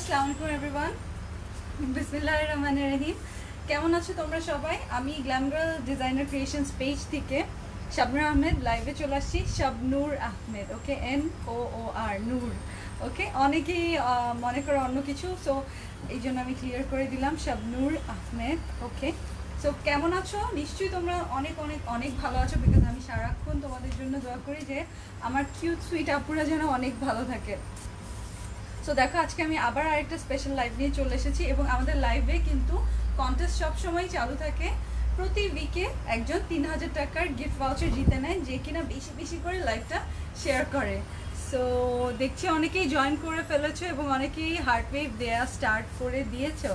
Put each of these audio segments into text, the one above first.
আসসালামু আলাইকুম এভরিওয়ান। বিসমিল্লাহির রহমানির রহিম। কেমন আছো তোমরা সবাই? আমি glam girl designer creations page থেকে শাবনূর আহমেদ লাইভে চলে আসছি। শাবনূর আহমেদ, ওকে, NOOR, নূর। ওকে, অনেকেই মনে করে অন্য কিছু, সো এই জন্য আমি ক্লিয়ার করে দিলাম শাবনূর আহমেদ। ওকে, সো কেমন আছো? নিশ্চয়ই তোমরা অনেক অনেক অনেক ভালো আছো, বিকজ আমি সারাক্ষণ তোমাদের জন্য দোয়া করি যে আমার কিউট সুইট আপুরা যেন অনেক ভালো থাকে। সো দেখো, আজকে আমি আবার আরেকটা স্পেশাল লাইভ নিয়ে চলে এসেছি এবং আমাদের লাইভে কিন্তু কন্টেস্ট সবসময় চালু থাকে। প্রতি উইকে একজন 3000 টাকার গিফট ভাউচার জিতে নেয় যে কিনা বেশি বেশি করে লাইভটা শেয়ার করে। সো দেখছি অনেকেই জয়েন করে ফেলেছো এবং অনেকেই হার্ট ওয়েভ দেয়া স্টার্ট করে দিয়েছো।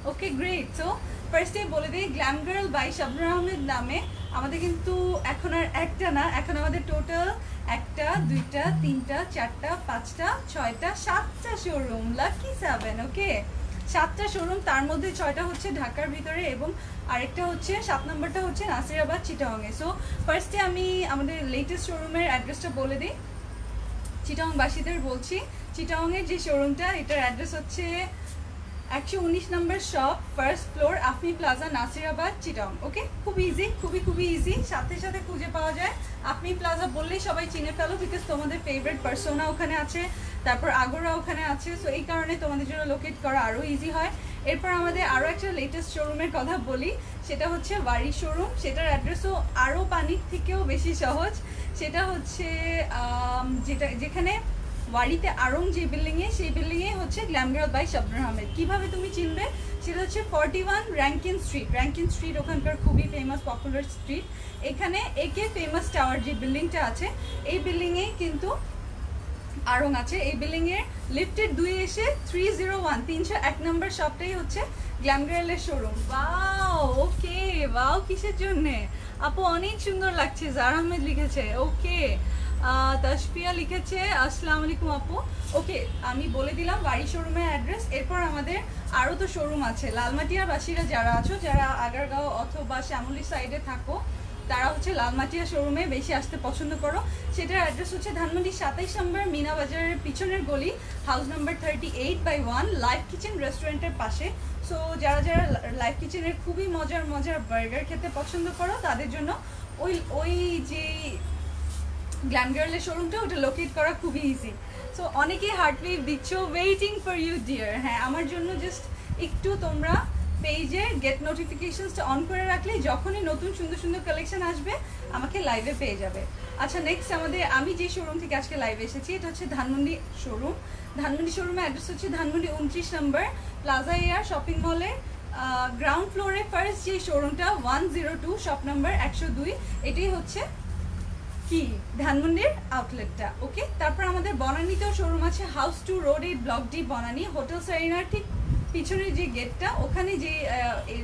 ওকে, গ্রেট। সো ফার্স্টেই বলে দিই, glam girl by Shabnur Ahmed নামে আমাদের কিন্তু এখন আর একটা না, এখন আমাদের টোটাল 1টা 2টা 3টা 4টা 5টা 6টা 7টা শোরুম, লাকি 7। ওকে, 7টা শোরুম, তার মধ্যে 6টা হচ্ছে ঢাকার ভিতরে এবং আরেকটা হচ্ছে 7 নম্বরটা হচ্ছে নাসিরাবাদ চিটাগংয়ে। সো ফার্স্টে আমি আমাদের লেটেস্ট শোরুমের অ্যাড্রেসটা বলে দিই। চিটাগংবাসীদের বলছি, চিটাগংয়ের যে শোরুমটা, এটার অ্যাড্রেস হচ্ছে 119 number shop, first floor, Afmi plaza, Nasirabad, Chittagong. Okay, খুব ইজি, খুবই ইজি, সাথে সাথে খুঁজে পাওয়া যায়। আফমি প্লাজা বললেই সবাই চিনে ফেলো, বিকজ তোমাদের ফেভারিট পার্সোনা ওখানে আছে, তারপর আগোরা ওখানে আছে, সো এই কারণে তোমাদের জন্য লোকেট করা আরও ইজি হয়। এরপর আমাদের আরও একটা লেটেস্ট শোরুমের কথা বলি, সেটা হচ্ছে ওয়ারি শোরুম। সেটার অ্যাড্রেসও আরও পানির থেকেও বেশি সহজ। সেটা হচ্ছে যেখানে ওয়ারিতে আরং যে বিল্ডিংয়ে, সেই বিল্ডিংয়ে হচ্ছে glam girl by Shabnur Ahmed. কীভাবে তুমি চিনবে? সেটা হচ্ছে 41 র্যাঙ্কিন স্ট্রিট, ওখানকার খুবই ফেমাস পপুলার স্ট্রিট। এখানে একে ফেমাস টাওয়ার যে বিল্ডিংটা আছে, এই বিল্ডিংয়ে কিন্তু আরং আছে। এই বিল্ডিংয়ের লিফটের 2 এসে 301 নম্বর শপটাই হচ্ছে গ্ল্যাম গার্লের শোরুম। ওয়াও, ওকে, ওয়াও কিসের জন্যে আপু? অনেক সুন্দর লাগছে। জার আহমেদ লিখেছে, ওকে। তাসফিয়া লিখেছে আসসালামু আলাইকুম আপু। ওকে, আমি বলে দিলাম বাড়ি শোরুমের অ্যাড্রেস। এরপর আমাদের আরও তো শোরুম আছে। লালমাটিয়াবাসীরা যারা আছো, যারা আগারগাঁও অথবা শ্যামলী সাইডে থাকো, তারা হচ্ছে লালমাটিয়া শোরুমে বেশি আসতে পছন্দ করো। সেটার অ্যাড্রেস হচ্ছে ধানমন্ডি 27 নম্বর মিনা বাজারের পিছনের গলি, হাউস নাম্বার 38/1, লাইভ কিচেন রেস্টুরেন্টের পাশে। সো যারা যারা লাইভ কিচেনের খুবই মজার বার্গার খেতে পছন্দ করো, তাদের জন্য ওই যে গ্ল্যাম গার্লের শোরুমটা, ওটা লোকেট করা খুবই ইজি। সো অনেকেই হার্ট ওয়েভ দিচ্ছ, ওয়েটিং ফর ইউ ডিয়ার। হ্যাঁ, আমার জন্য জাস্ট একটু তোমরা পেজে গেট নোটিফিকেশনসটা অন করে রাখলে যখনই নতুন সুন্দর সুন্দর কালেকশন আসবে আমাকে লাইভে পেয়ে যাবে। আচ্ছা, নেক্সট আমি যে শোরুম থেকে আজকে লাইভে এসেছি, এটা হচ্ছে ধানমন্ডি শোরুম। ধানমন্ডি শোরুমের অ্যাড্রেস হচ্ছে ধানমন্ডি 29 নম্বর প্লাজা এয়ার শপিং মলের গ্রাউন্ড ফ্লোরে ফার্স্ট যে শোরুমটা, 102 শপ নাম্বার 102, এটাই হচ্ছে কি ধানমন্ডির আউটলেটটা। ওকে, তারপর আমাদের বনানীতেও শোরুম আছে, house 2 road 8 block D Banani, hotel সেরিনার ঠিক পিছনের যে গেটটা, ওখানে যে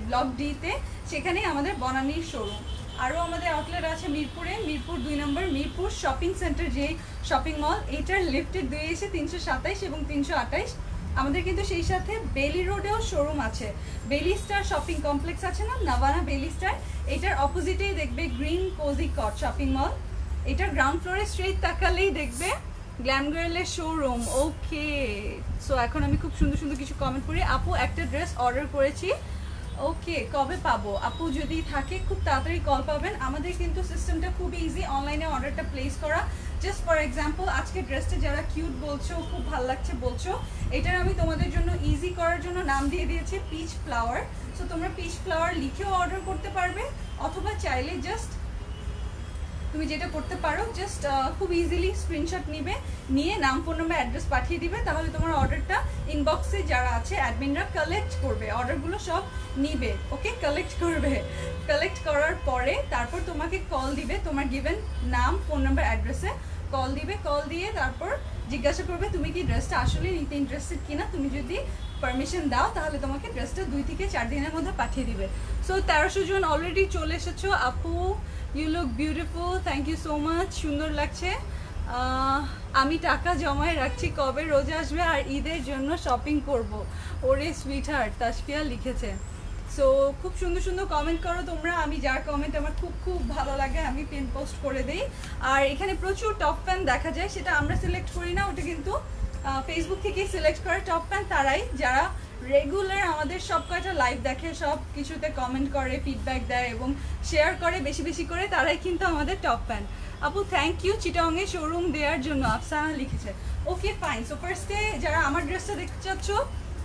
ব্লক ডিতে, সেখানেই আমাদের বনানীর শোরুম। আরও আমাদের আউটলেট আছে মিরপুরে, মিরপুর 2 নম্বর মিরপুর শপিং সেন্টার, যে শপিং মল, এইটার লিফটের 2 এসে 327 এবং 328। আমাদের কিন্তু সেই সাথে বেলি রোডেও শোরুম আছে। বেলি স্টার শপিং কমপ্লেক্স আছে না, নাভানা বেলি স্টার, এটার অপোজিটেই দেখবে গ্রিন কোজি কট শপিং মল। এটা গ্রাউন্ড ফ্লোরে স্ট্রেট তাকালেই দেখবে গ্ল্যাম গার্লের শোরুম। ওকে, সো এখন আমি খুব সুন্দর সুন্দর কিছু কমেন্ট করি। আপু, একটা ড্রেস অর্ডার করেছি, ওকে, কবে পাবো? আপু যদি থাকে খুব তাড়াতাড়ি কল পাবেন। আমাদের কিন্তু সিস্টেমটা খুব ইজি, অনলাইনে অর্ডারটা প্লেস করা। জাস্ট ফর এক্সাম্পল, আজকে ড্রেসটা যারা কিউট বলছো, খুব ভালো লাগছে বলছো, এটার আমি তোমাদের জন্য ইজি করার জন্য নাম দিয়ে দিয়েছি পিচ ফ্লাওয়ার। সো তোমরা পিচ ফ্লাওয়ার লিখেও অর্ডার করতে পারবে, অথবা চাইলে জাস্ট তুমি যেটা করতে পারো, জাস্ট খুব ইজিলি স্ক্রিনশট নিয়ে নাম, ফোন নাম্বার, অ্যাড্রেস পাঠিয়ে দিবে। তাহলে তোমার অর্ডারটা ইনবক্সে যারা আছে অ্যাডমিনরা কালেক্ট করবে, অর্ডারগুলো সব নিবে। ওকে, কালেক্ট করবে, কালেক্ট করার পরে তারপর তোমাকে কল দিবে, তোমার গিভেন নাম, ফোন নাম্বার, অ্যাড্রেসে কল দিবে। কল দিয়ে তারপর জিজ্ঞাসা করবে তুমি কি ড্রেসটা আসলে নিতে ইন্টারেস্টেড কিনা। তুমি যদি পারমিশন দাও তাহলে তোমাকে ড্রেসটা 2 থেকে 4 দিনের মধ্যে পাঠিয়ে দিবে। সো 1300 জন অলরেডি চলে এসেছো। আপু, you look beautiful, thank you so much, সুন্দর লাগছে। আমি টাকা জমায় রাখছি, কবে রোজা আসবে আর ঈদের জন্য শপিং করব। ওরে সুইট হার্ট, তাসফিয়া লিখেছে। সো খুব সুন্দর সুন্দর কমেন্ট করো তোমরা। আমি যার কমেন্ট আমার খুব ভালো লাগে আমি পিন পোস্ট করে দিই। আর এখানে প্রচুর টপ ফ্যান দেখা যায়, সেটা আমরা সিলেক্ট করি না, ওটা কিন্তু ফেসবুক থেকে সিলেক্ট করে টপ প্যান্ট তারাই, যারা রেগুলার আমাদের সব কয়টা লাইভ দেখে, সব কিছুতে কমেন্ট করে, ফিডব্যাক দেয় এবং শেয়ার করে বেশি বেশি করে, তারাই কিন্তু আমাদের টপ প্যান্ট। আপু থ্যাংক ইউ চিটাংয়ে শোরুম দেওয়ার জন্য, আফসানা লিখেছে। Okay fine. সো ফার্স্টে যারা আমার ড্রেসটা দেখতে চাচ্ছ,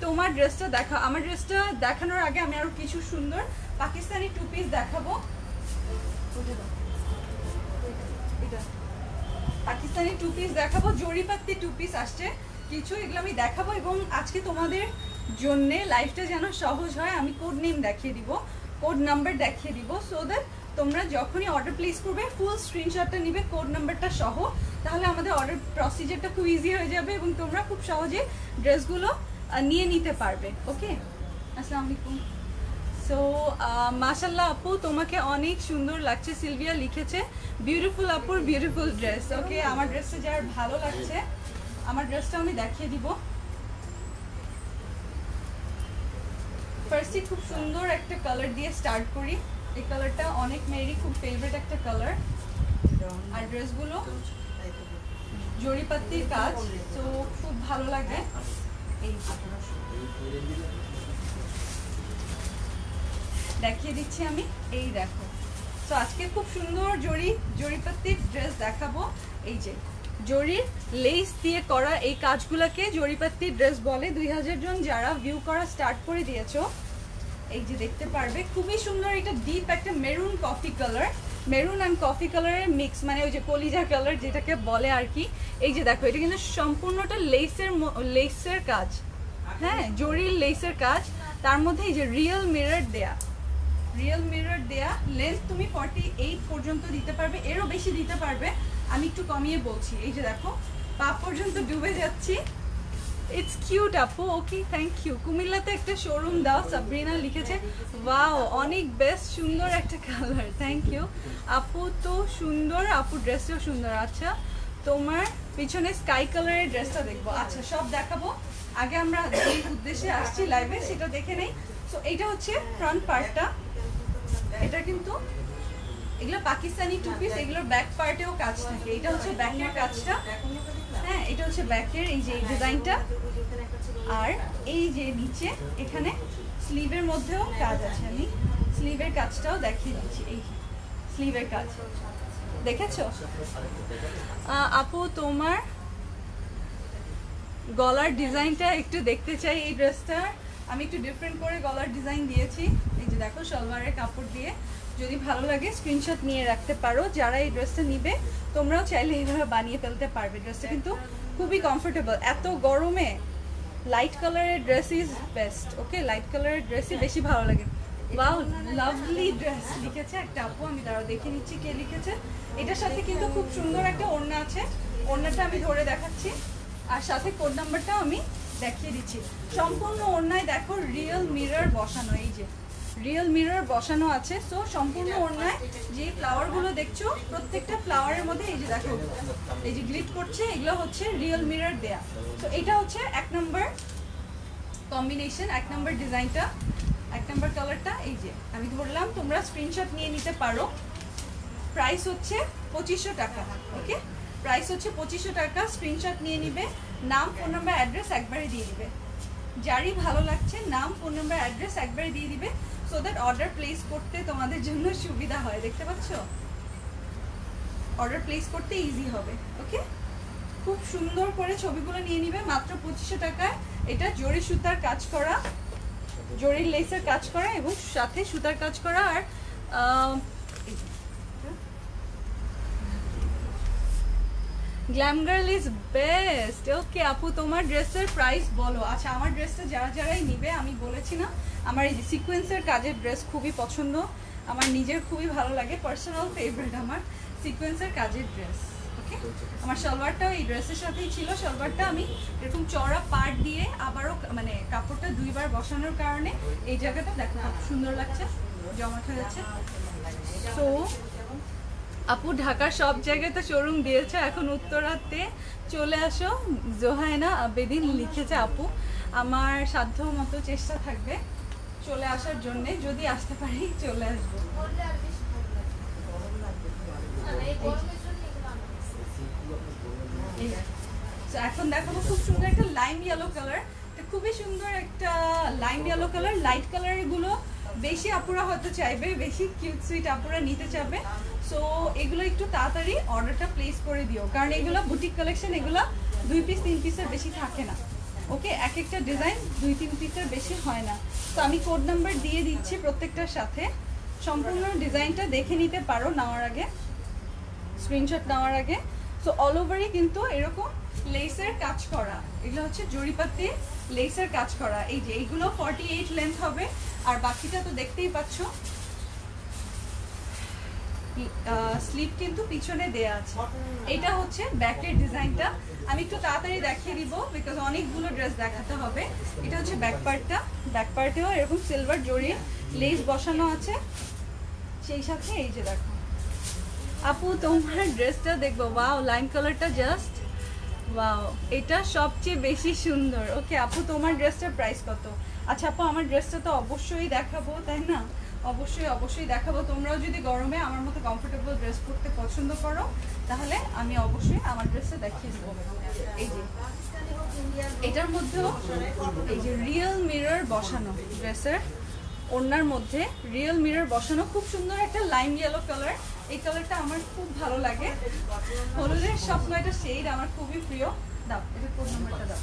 তোমার ড্রেসটা দেখা। আমার ড্রেসটা দেখানোর আগে আমি আরও কিছু সুন্দর পাকিস্তানি টু পিস দেখাবো। পাকিস্তানি টু পিস দেখাবো, জরিপাত্তি টু পিস আসছে কিছু, এগুলো আমি দেখাবো। এবং আজকে তোমাদের জন্যে লাইফটা যেন সহজ হয়, আমি কোড নেম দেখিয়ে দিব, কোড নাম্বার দেখিয়ে দিব, সো দ্যাট তোমরা যখনই অর্ডার প্লেস করবে ফুল স্ক্রিনশটটা নিবে কোড নাম্বারটা সহ, তাহলে আমাদের অর্ডার প্রসিজারটা খুব ইজি হয়ে যাবে এবং তোমরা খুব সহজে ড্রেসগুলো নিয়ে নিতে পারবে। ওকে, আসসালামু আলাইকুম। সো মাশাল্লাহ আপু তোমাকে অনেক সুন্দর লাগছে, সিলভিয়া লিখেছে। বিউটিফুল আপুর বিউটিফুল ড্রেস। ওকে, আমার ড্রেসটা যার ভালো লাগছে, আমার ড্রেসটা আমি দেখিয়ে দিব। ফার্স্টে খুব সুন্দর একটা কালার দিয়ে স্টার্ট করি। এই কালারটা অনেক মেয়েরই খুব ফেভারিট একটা কালার। আর ড্রেসগুলো জরিপাত্তির কাজ, তো খুব ভালো লাগে। এই দেখিয়ে দিচ্ছি আমি, এই দেখো। তো আজকে খুব সুন্দর জরিপাত্তির ড্রেস দেখাবো। এই যে জরির লেস দিয়ে করা এই কাজগুলোকে জরিপাত্তির ড্রেস বলে। 2000 জন যারা ভিউ করা স্টার্ট করে দিয়েছো, এই যে দেখতে পারবে খুবই সুন্দর। এটা ডিপ একটা maroon coffee colour, maroon and coffee কালারের মিক্স, মানে ওই যে কলিজা কালার যেটাকে বলে আর কি। এই যে দেখো, এটা কিন্তু সম্পূর্ণটা লেসের কাজ, হ্যাঁ জরির লেসের কাজ। তার মধ্যে এই যে রিয়েল মিরর দেয়া, লেন্থ তুমি 48 পর্যন্ত দিতে পারবে, এরও বেশি দিতে পারবে, আমি একটু কমিয়ে বলছি। এই যে দেখো, পা পর্যন্ত ডুবে যাচ্ছি। ইটস কিউট আপু। Okay thank you. কুমিল্লাতে একটা শোরুম দাও, সাবরিনা লিখেছে। ওয়াও, অনেক বেস্ট, সুন্দর একটা কালার, থ্যাংক ইউ আপু। তো সুন্দর আপু, ড্রেসটাও সুন্দর। আচ্ছা, তোমার পিছনে স্কাই কালারের ড্রেসটা দেখবো। আচ্ছা, সব দেখাবো। আগে আমরা যেই উদ্দেশ্যে আসছি লাইভে সেটা দেখে নেই। সো এইটা হচ্ছে ফ্রন্ট পার্টটা, এটা কিন্তু এগুলো পাকিস্তানি টু পিস, এগুলোর ব্যাক পার্টেও কাজ থাকে। এটা হচ্ছে ব্যাকের কাজটা, হ্যাঁ এটা হচ্ছে ব্যাকের এই যে ডিজাইনটা। আর এই যে নিচে এখানে স্লিভের মধ্যেও কাজ আছে, আমি স্লিভের কাজটাও দেখিয়ে দিচ্ছি। এই স্লিভের কাজ দেখেছো আপু? তোমার গলার ডিজাইনটা একটু দেখতে চাই। এই ড্রেসটা আমি একটু ডিফারেন্ট করে গলার ডিজাইন দিয়েছি। এই যে দেখো, সালোয়ারের কাপড় দিয়ে, যদি ভালো লাগে স্ক্রিনশট নিয়ে রাখতে পারো। যারা এই ড্রেসটা নিবে তোমরাও চাইলে এইভাবে বানিয়ে ফেলতে পারবে। ড্রেসটা কিন্তু খুবই কমফোর্টেবল। এত গরমে লাইট কালারের dress is best. Okay, light কালারের ড্রেসই বেশি ভালো লাগে। ওয়াও, লাভলি ড্রেস লিখেছে একটা আপু, আমি দাঁড়াও দেখে নিচ্ছি কে লিখেছে। এটার সাথে কিন্তু খুব সুন্দর একটা ওড়না আছে, ওড়নাটা আমি ধরে দেখাচ্ছি, আর সাথে কোড নাম্বারটাও আমি দেখিয়ে দিচ্ছি। সম্পূর্ণ ওড়নায় দেখো রিয়েল মিরর বসানো, এই যে রিয়েল মিরর বসানো আছে। সো সম্পূর্ণ ওড়নায় যে ফ্লাওয়ারগুলো দেখছো, প্রত্যেকটা ফ্লাওয়ারের মধ্যে এই যে দেখো এই যে গ্লিট করছে, এগুলো হচ্ছে রিয়েল মিরর দেয়া। তো এটা হচ্ছে 1 নম্বর কম্বিনেশন, 1 নম্বর ডিজাইনটা, 1 নম্বর কালারটা। এই যে আমি ধরলাম, তোমরা স্ক্রিনশট নিয়ে নিতে পারো। প্রাইস হচ্ছে 2500 টাকা। ওকে, প্রাইস হচ্ছে 2500 টাকা। স্ক্রিনশট নিয়ে নিবে, নাম, ফোন নাম্বার, অ্যাড্রেস একবারে দিয়ে দিবে। যারই ভালো লাগছে নাম, ফোন নাম্বার, অ্যাড্রেস একবারে দিয়ে দিবে, সো দ্যাট অর্ডার প্লেস করতে তোমাদের জন্য সুবিধা হয়। দেখতে পাচ্ছ, অর্ডার প্লেস করতে ইজি হবে। ওকে, খুব সুন্দর করে ছবিগুলো নিয়ে নিবে মাত্র 2500 টাকায়। এটা জরি সুতার কাজ করা, জরির লেসের কাজ করা এবং সাথে সুতার কাজ করা। আর গ্ল্যাম গার্ল ইজ বেস্ট। ওকে আপু, তোমার ড্রেসের প্রাইস বলো। আচ্ছা, আমার ড্রেসটা যারাই নিবে, আমি বলেছি না আমার এই যে সিকোয়েন্সের কাজের ড্রেস খুবই পছন্দ, আমার নিজের খুবই ভালো লাগে, পার্সোনাল ফেভারিট আমার সিকোয়েন্সের কাজের ড্রেস। ওকে, আমার সালোয়ারটাও এই ড্রেসের সাথেই ছিল। সালোয়ারটা আমি এরকম চড়া পার্ট দিয়ে আবারও মানে কাপড়টা 2 বার বসানোর কারণে এই জায়গাটা দেখো খুব সুন্দর লাগছে, জমাট হয়ে যাচ্ছে। তো আপু, ঢাকার সব জায়গায় তো শোরুম দিয়েছে, এখন উত্তরাতে চলে আসো। জোহাইনা আবেদিন লিখেছে আপু, আমার সাধ্য মতো চেষ্টা থাকবে চলে আসার জন্য, যদি আসতে পারি চলে আসবো। তো এখন দেখাবো খুব সুন্দর একটা লাইম ইয়েলো কালার। খুবই সুন্দর একটা লাইম ইয়েলো কালার। লাইট কালারগুলো বেশি আপুরা হয়তো চাইবে, বেশি কিউট সুইট আপুরা নিতে চাবে। সো এগুলো একটু তাড়াতাড়ি অর্ডারটা প্লেস করে দিও, কারণ এগুলো বুটিক কালেকশন, এগুলো 2 পিস 3 পিসের বেশি থাকে না। ওকে, এক একটা ডিজাইন 2-3 পিসের বেশি হয় না। তো আমি কোড নাম্বার দিয়ে দিচ্ছি প্রত্যেকটার সাথে। সম্পূর্ণ ডিজাইনটা দেখে নিতে পারো নেওয়ার আগে, স্ক্রিনশট নেওয়ার আগে। সো অল ওভারই কিন্তু এরকম লেসের কাজ করা, এগুলো হচ্ছে জরিপাতি লেসের কাজ করা। এই যে এইগুলো 48 লেন্থ হবে, আর বাকিটা তো দেখতেই পাচ্ছ স্লিপ কিন্তু পিছনে দেয়া আছে। এটা হচ্ছে ব্যাকের ডিজাইনটা। আমি একটু তাড়াতাড়ি দেখিয়ে দিব বিকজ অনেকগুলো ড্রেস দেখাতে হবে। এটা হচ্ছে ব্যাক পার্টটা। ব্যাক পার্টেও এরকম সিলভার জড়ি লেস বসানো আছে। সেই সাথে এই যে দেখো আপু তোমার ড্রেসটা দেখবো, ওয়াও লাইম কালারটা জাস্ট ওয়াও, এটা সবচেয়ে বেশি সুন্দর। ওকে আপু তোমার ড্রেসটার প্রাইস কত? আচ্ছা আপু আমার ড্রেসটা তো অবশ্যই দেখাবো, তাই না? অবশ্যই দেখাবো। তোমরাও যদি গরমে আমার মতো কমফোর্টেবল ড্রেস পরতে পছন্দ করো তাহলে আমি অবশ্যই আমার ড্রেসটা দেখিয়ে দেবো। এই যে এটার মধ্যেও এই যে রিয়েল মিরর বসানো, ড্রেসের ওড়নার মধ্যে রিয়েল মিরর বসানো, খুব সুন্দর একটা লাইম ইয়েলো কালার। এই কালারটা আমার খুব ভালো লাগে। হলুদের স্বপ্ন, এটা শেড আমার খুবই প্রিয়। দাও এটা কোড নাম্বারটা দাও।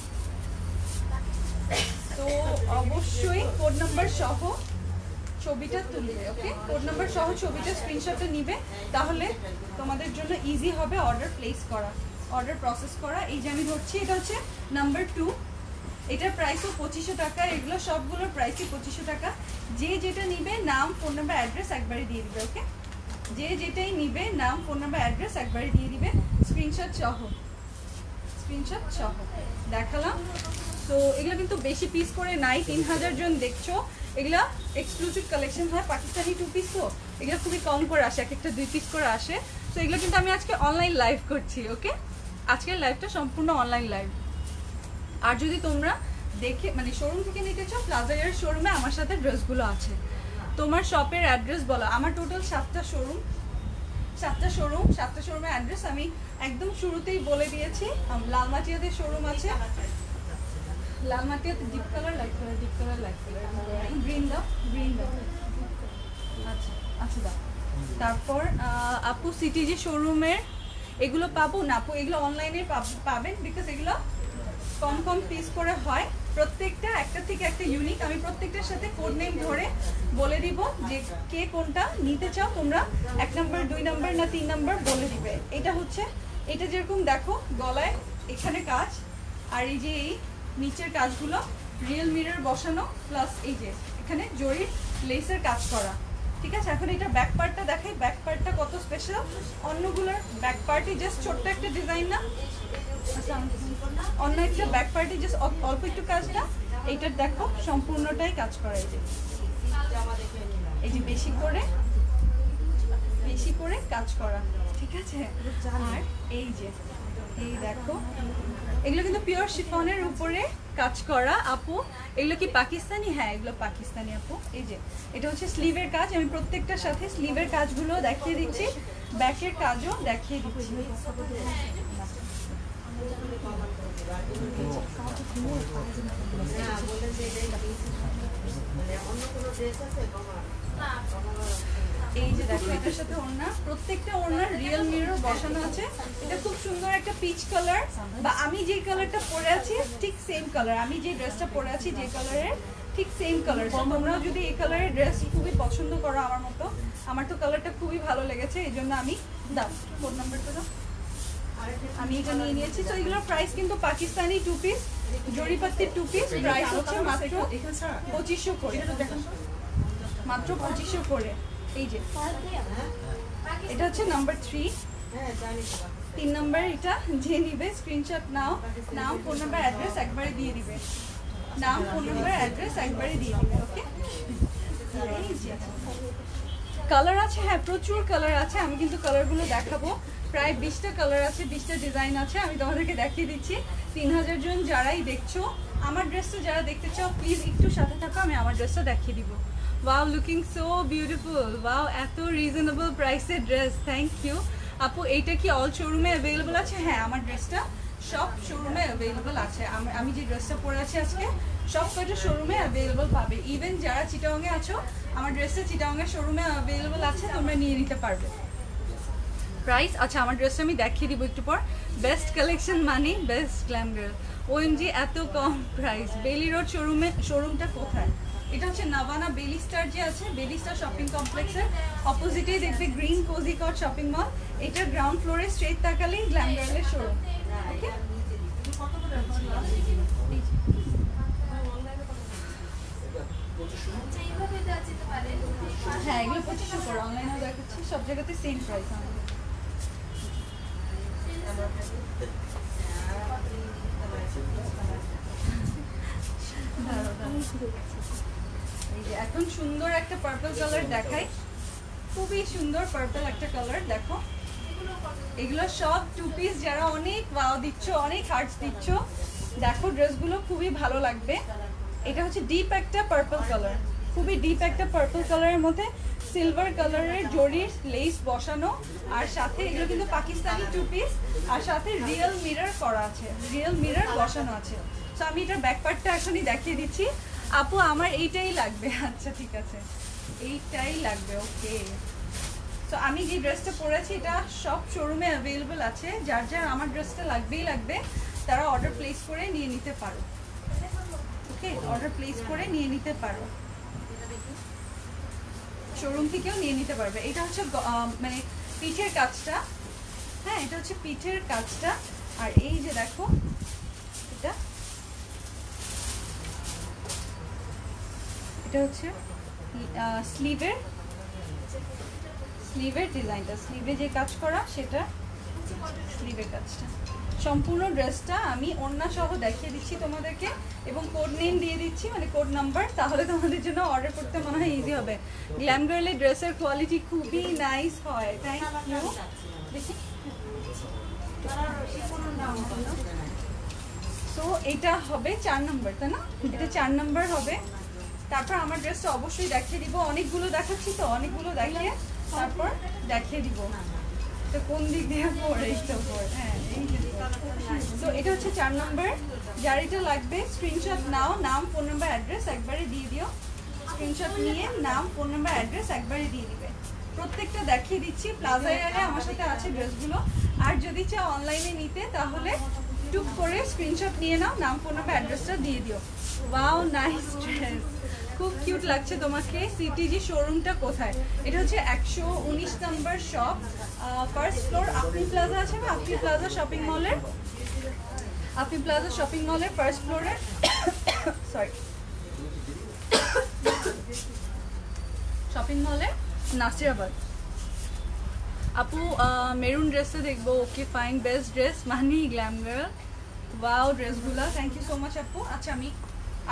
তো অবশ্যই কোড নাম্বার সহ ছবিটা তুলবে। ওকে, কোড নাম্বার সহ ছবিটা স্ক্রিনশটটা নিবে, তাহলে তোমাদের জন্য ইজি হবে অর্ডার প্লেস করা, অর্ডার প্রসেস করা। এই যে আমি ধরছি, এটা হচ্ছে নাম্বার 2। এটার প্রাইসও 2500 টাকা। এগুলো সবগুলোর প্রাইসই 2500 টাকা। যে যেটা নিবে নাম ফোন নাম্বার অ্যাড্রেস একবারে দিয়ে দিবে। ওকে, যে যেটাই নিবে নাম ফোন নাম্বার অ্যাড্রেস একবারে দিয়ে দিবে, স্ক্রিনশট সহ দেখালাম। তো এগুলো কিন্তু বেশি পিস করে নাই, 3000 জন দেখছো। এগুলা এক্সক্লুসিভ কালেকশন হয়, পাকিস্তানি 2 পিস, তো এগুলো খুবই কম করে আসে, এক একটা 2 পিস করে আসে। তো এগুলো কিন্তু আমি আজকে অনলাইন লাইভ করছি। ওকে, আজকের লাইভটা সম্পূর্ণ অনলাইন লাইভ। আর যদি তোমরা দেখে মানে শোরুম থেকে নিতে চাও, প্লাজা এর শোরুমে আমার সাথে ড্রেসগুলো আছে। তোমার শপের অ্যাড্রেস বলো। আমার টোটাল 7টা শোরুমের অ্যাড্রেস আমি একদম শুরুতেই বলে দিয়েছি। লালমাটিয়াতে শোরুম আছে, লালমাটিয়াতে deep colour light colour green দাও। আচ্ছা দাও। তারপর আপু সিটিজি শোরুমের এগুলো পাবো না আপু, এগুলো অনলাইনে পাবেন, বিকজ এগুলো কম পিস করে হয়। প্রত্যেকটা একটা থেকে একটা ইউনিক। আমি প্রত্যেকটার সাথে কোড নেম ধরে বলে দিব যে কে কোনটা নিতে চাও। তোমরা 1 নাম্বার 2 নাম্বার না 3 নাম্বার বলে দিবে। এটা হচ্ছে, এটা যেরকম দেখো গলায় এখানে কাজ, আর এই যে এই নিচের কাজগুলো রিয়েল মিরর বসানো, প্লাস এই যে এখানে জরির লেসের কাজ করা। ঠিক আছে, এখন এটা ব্যাক পার্টটা দেখাই। ব্যাক পার্টটা কত স্পেশাল। অন্যগুলোর ব্যাক পার্টই জাস্ট ছোট্ট একটা ডিজাইন না, অন্য একটা ব্যাক পার্টে জাস্ট অল্প একটু কাজটা। এইটার দেখো সম্পূর্ণটাই কাজ করা। এই যে বেশি করে কাজ করা। ঠিক আছে, আর এই যে এই দেখো এগুলো কিন্তু পিওর শিফনের উপরে কাজ করা আপু। এগুলো কি পাকিস্তানি? হ্যাঁ এগুলো পাকিস্তানি আপু। এই যে এটা হচ্ছে স্লিভের কাজ। আমি প্রত্যেকটার সাথে স্লিভের কাজগুলো দেখিয়ে দিচ্ছি, ব্যাকের কাজও দেখিয়ে দিচ্ছি। এই যে দেখো এটার সাথে ওড়না, প্রত্যেকটা ওড়নার রিয়েল মিরর বসানো আছে। এটা খুব সুন্দর একটা পিচ কালার, বা আমি যে কালারটা পরে আছি ঠিক সেম কালার। আমি যে ড্রেসটা পরে আছি যে কালারের ঠিক সেম কালার। তোমরাও যদি এই কালারের ড্রেস খুবই পছন্দ করো আমার মতো, আমার তো কালারটা খুবই ভালো লেগেছে, এই জন্য আমি দাও ফোন নাম্বারটা দাও। আমি এটা নিয়ে নিয়েছি। তো এগুলোর প্রাইস কিন্তু পাকিস্তানি 2 পিস জরিপাতির 2 পিস প্রাইস হচ্ছে মাত্র 2500 করে, মাত্র 2500 করে। এই যে এটা হচ্ছে নাম্বার 3 নাম্বার। এটা যে নিবে স্ক্রিনশট নাও, নাম ফোন নাম্বার অ্যাড্রেস একবারে দিয়ে দিবে, নাম ফোন নাম্বার অ্যাড্রেস একবারে দিয়ে দিবে। ওকে, কালার আছে, হ্যাঁ প্রচুর কালার আছে। আমি কিন্তু কালারগুলো দেখাবো, প্রায় 20টা কালার আছে, 20টা ডিজাইন আছে। আমি তোমাদেরকে দেখিয়ে দিচ্ছি। 3000 জন যারাই দেখছো, আমার ড্রেসটা যারা দেখতে চাও প্লিজ একটু সাথে থাকো, আমি আমার ড্রেসটা দেখিয়ে দিব। Wow looking so beautiful, wow এত রিজনেবল প্রাইসের ড্রেস, থ্যাংক ইউ আপু। এইটা কি অল শোরুমে অ্যাভেলেবল আছে? হ্যাঁ আমার ড্রেসটা সব শোরুমে অ্যাভেলেবল আছে। আমি যে ড্রেসটা পরে আছি আজকে সব কয়টা শোরুমে অ্যাভেলেবল পাবে। ইভেন যারা চিটাগংয়ে আছো আমার ড্রেসটা চিটাগংয়ের শোরুমে অ্যাভেলেবল আছে, তোমরা নিয়ে নিতে পারবে। প্রাইস আচ্ছা আমার ড্রেসটা আমি দেখিয়ে দিব একটু পর। বেস্ট কালেকশন মানে বেস্ট গ্ল্যাম গার্ল। ওএমজি এত কম প্রাইস। বেলি রোড শোরুমটা কোথায়? এটা হচ্ছে নাভানা বেলি স্টার যে আছে, বেলি স্টার শপিং কমপ্লেক্সের অপোজিটেই দেখবে গ্রিন কোজি কট শপিং মল। এটা গ্রাউন্ড ফ্লোরে স্ট্রেট তাকালেই গ্ল্যাম গার্লের শোরুম। ওকে, হ্যাঁ এগুলো 2500 করে, অনলাইনেও দেখাচ্ছি, সব জায়গাতে সেম প্রাইস আমাদের। এই যে এখন সুন্দর একটা পার্পল কালার দেখাই, খুবই সুন্দর পার্পল একটা কালার। দেখো এগুলো সব টু পিস, যারা অনেক ওয়াও দিচ্ছ, অনেক হার্টস দিচ্ছ, দেখো ড্রেসগুলো খুবই ভালো লাগবে। এটা হচ্ছে ডিপ একটা পার্পল কালার, খুবই ডিপ একটা পার্পল কালারের মধ্যে সিলভার কালারের জরির লেস বসানো, আর সাথে এগুলো কিন্তু পাকিস্তানি টু পিস, আর সাথে রিয়েল মিরর করা আছে, রিয়েল মিরর বসানো আছে। তো আমি এটার ব্যাক পার্টটা এখনই দেখিয়ে দিচ্ছি। আপু আমার এইটাই লাগবে। আচ্ছা ঠিক আছে, এইটাই লাগবে। ওকে, তো আমি যে ড্রেসটা পরেছি এটা সব শোরুমে অ্যাভেলেবল আছে। যার যার আমার ড্রেসটা লাগবেই লাগবে তারা অর্ডার প্লেস করে নিয়ে নিতে পারো। ওকে, অর্ডার প্লেস করে নিয়ে নিতে পারো, শোরুম থেকেও নিয়ে নিতে পারবে। এটা হচ্ছে মানে পিঠের কাজটা, হ্যাঁ এটা হচ্ছে পিঠের কাজটা। আর এই যে দেখো এটা হচ্ছে স্লিভের ডিজাইনটা, স্লিভে যে কাজ করা সেটা স্লিভের কাজটা। সম্পূর্ণ ড্রেসটা আমি ওড়না সহ দেখিয়ে দিচ্ছি তোমাদেরকে, এবং কোড নেম দিয়ে দিচ্ছি, মানে কোড নাম্বার, তাহলে তোমাদের জন্য অর্ডার করতে মনে হয় ইজি হবে। গ্ল্যাম গার্লের ড্রেসের কোয়ালিটি খুবই নাইস হয়। Thank you. দেখি, সো এটা হবে 4 নম্বর, তাই না? এটা 4 নম্বর হবে। তারপর আমার ড্রেসটা অবশ্যই দেখিয়ে দিব, অনেকগুলো দেখাচ্ছি তো, অনেকগুলো দেখিয়ে তারপর দেখিয়ে দিব তো কোন দিক দিয়ে পড়ে। হ্যাঁ এই যে, তো এটা হচ্ছে 4 নম্বর। যার এটা লাগবে স্ক্রিনশট নাও, নাম ফোন নাম্বার অ্যাড্রেস একবারে দিয়ে দিও। স্ক্রিনশট নিয়ে নাম ফোন নাম্বার অ্যাড্রেস একবারে দিয়ে দিবে। প্রত্যেকটা দেখিয়ে দিচ্ছি। প্লাজা এয়ারে আমার সাথে আছে ড্রেসগুলো, আর যদি চাও অনলাইনে নিতে তাহলে টুক করে স্ক্রিনশট নিয়ে নাও, নাম ফোন নাম্বার অ্যাড্রেসটা দিয়ে দিও। ওয়াও নাইস ড্রেস, খুব কিউট লাগছে তোমাকে। সিটিজি শোরুমটা কোথায়? এটা হচ্ছে 119 নম্বর শপ, ফার্স্ট ফ্লোর আপনি প্লাজা আছে না, আপনি প্লাজা শপিং মলের, আপনি প্লাজা শপিং মলের ফার্স্ট ফ্লোরে, সরি শপিং মলে নাসিরাবাদ। আপু মেরুন ড্রেসটা দেখবো। ওকে ফাইন, বেস্ট ড্রেস মানে গ্ল্যাম গার্ল। ওয়াও ড্রেসগুলো, থ্যাংক ইউ সো মাচ আপু। আচ্ছা আমি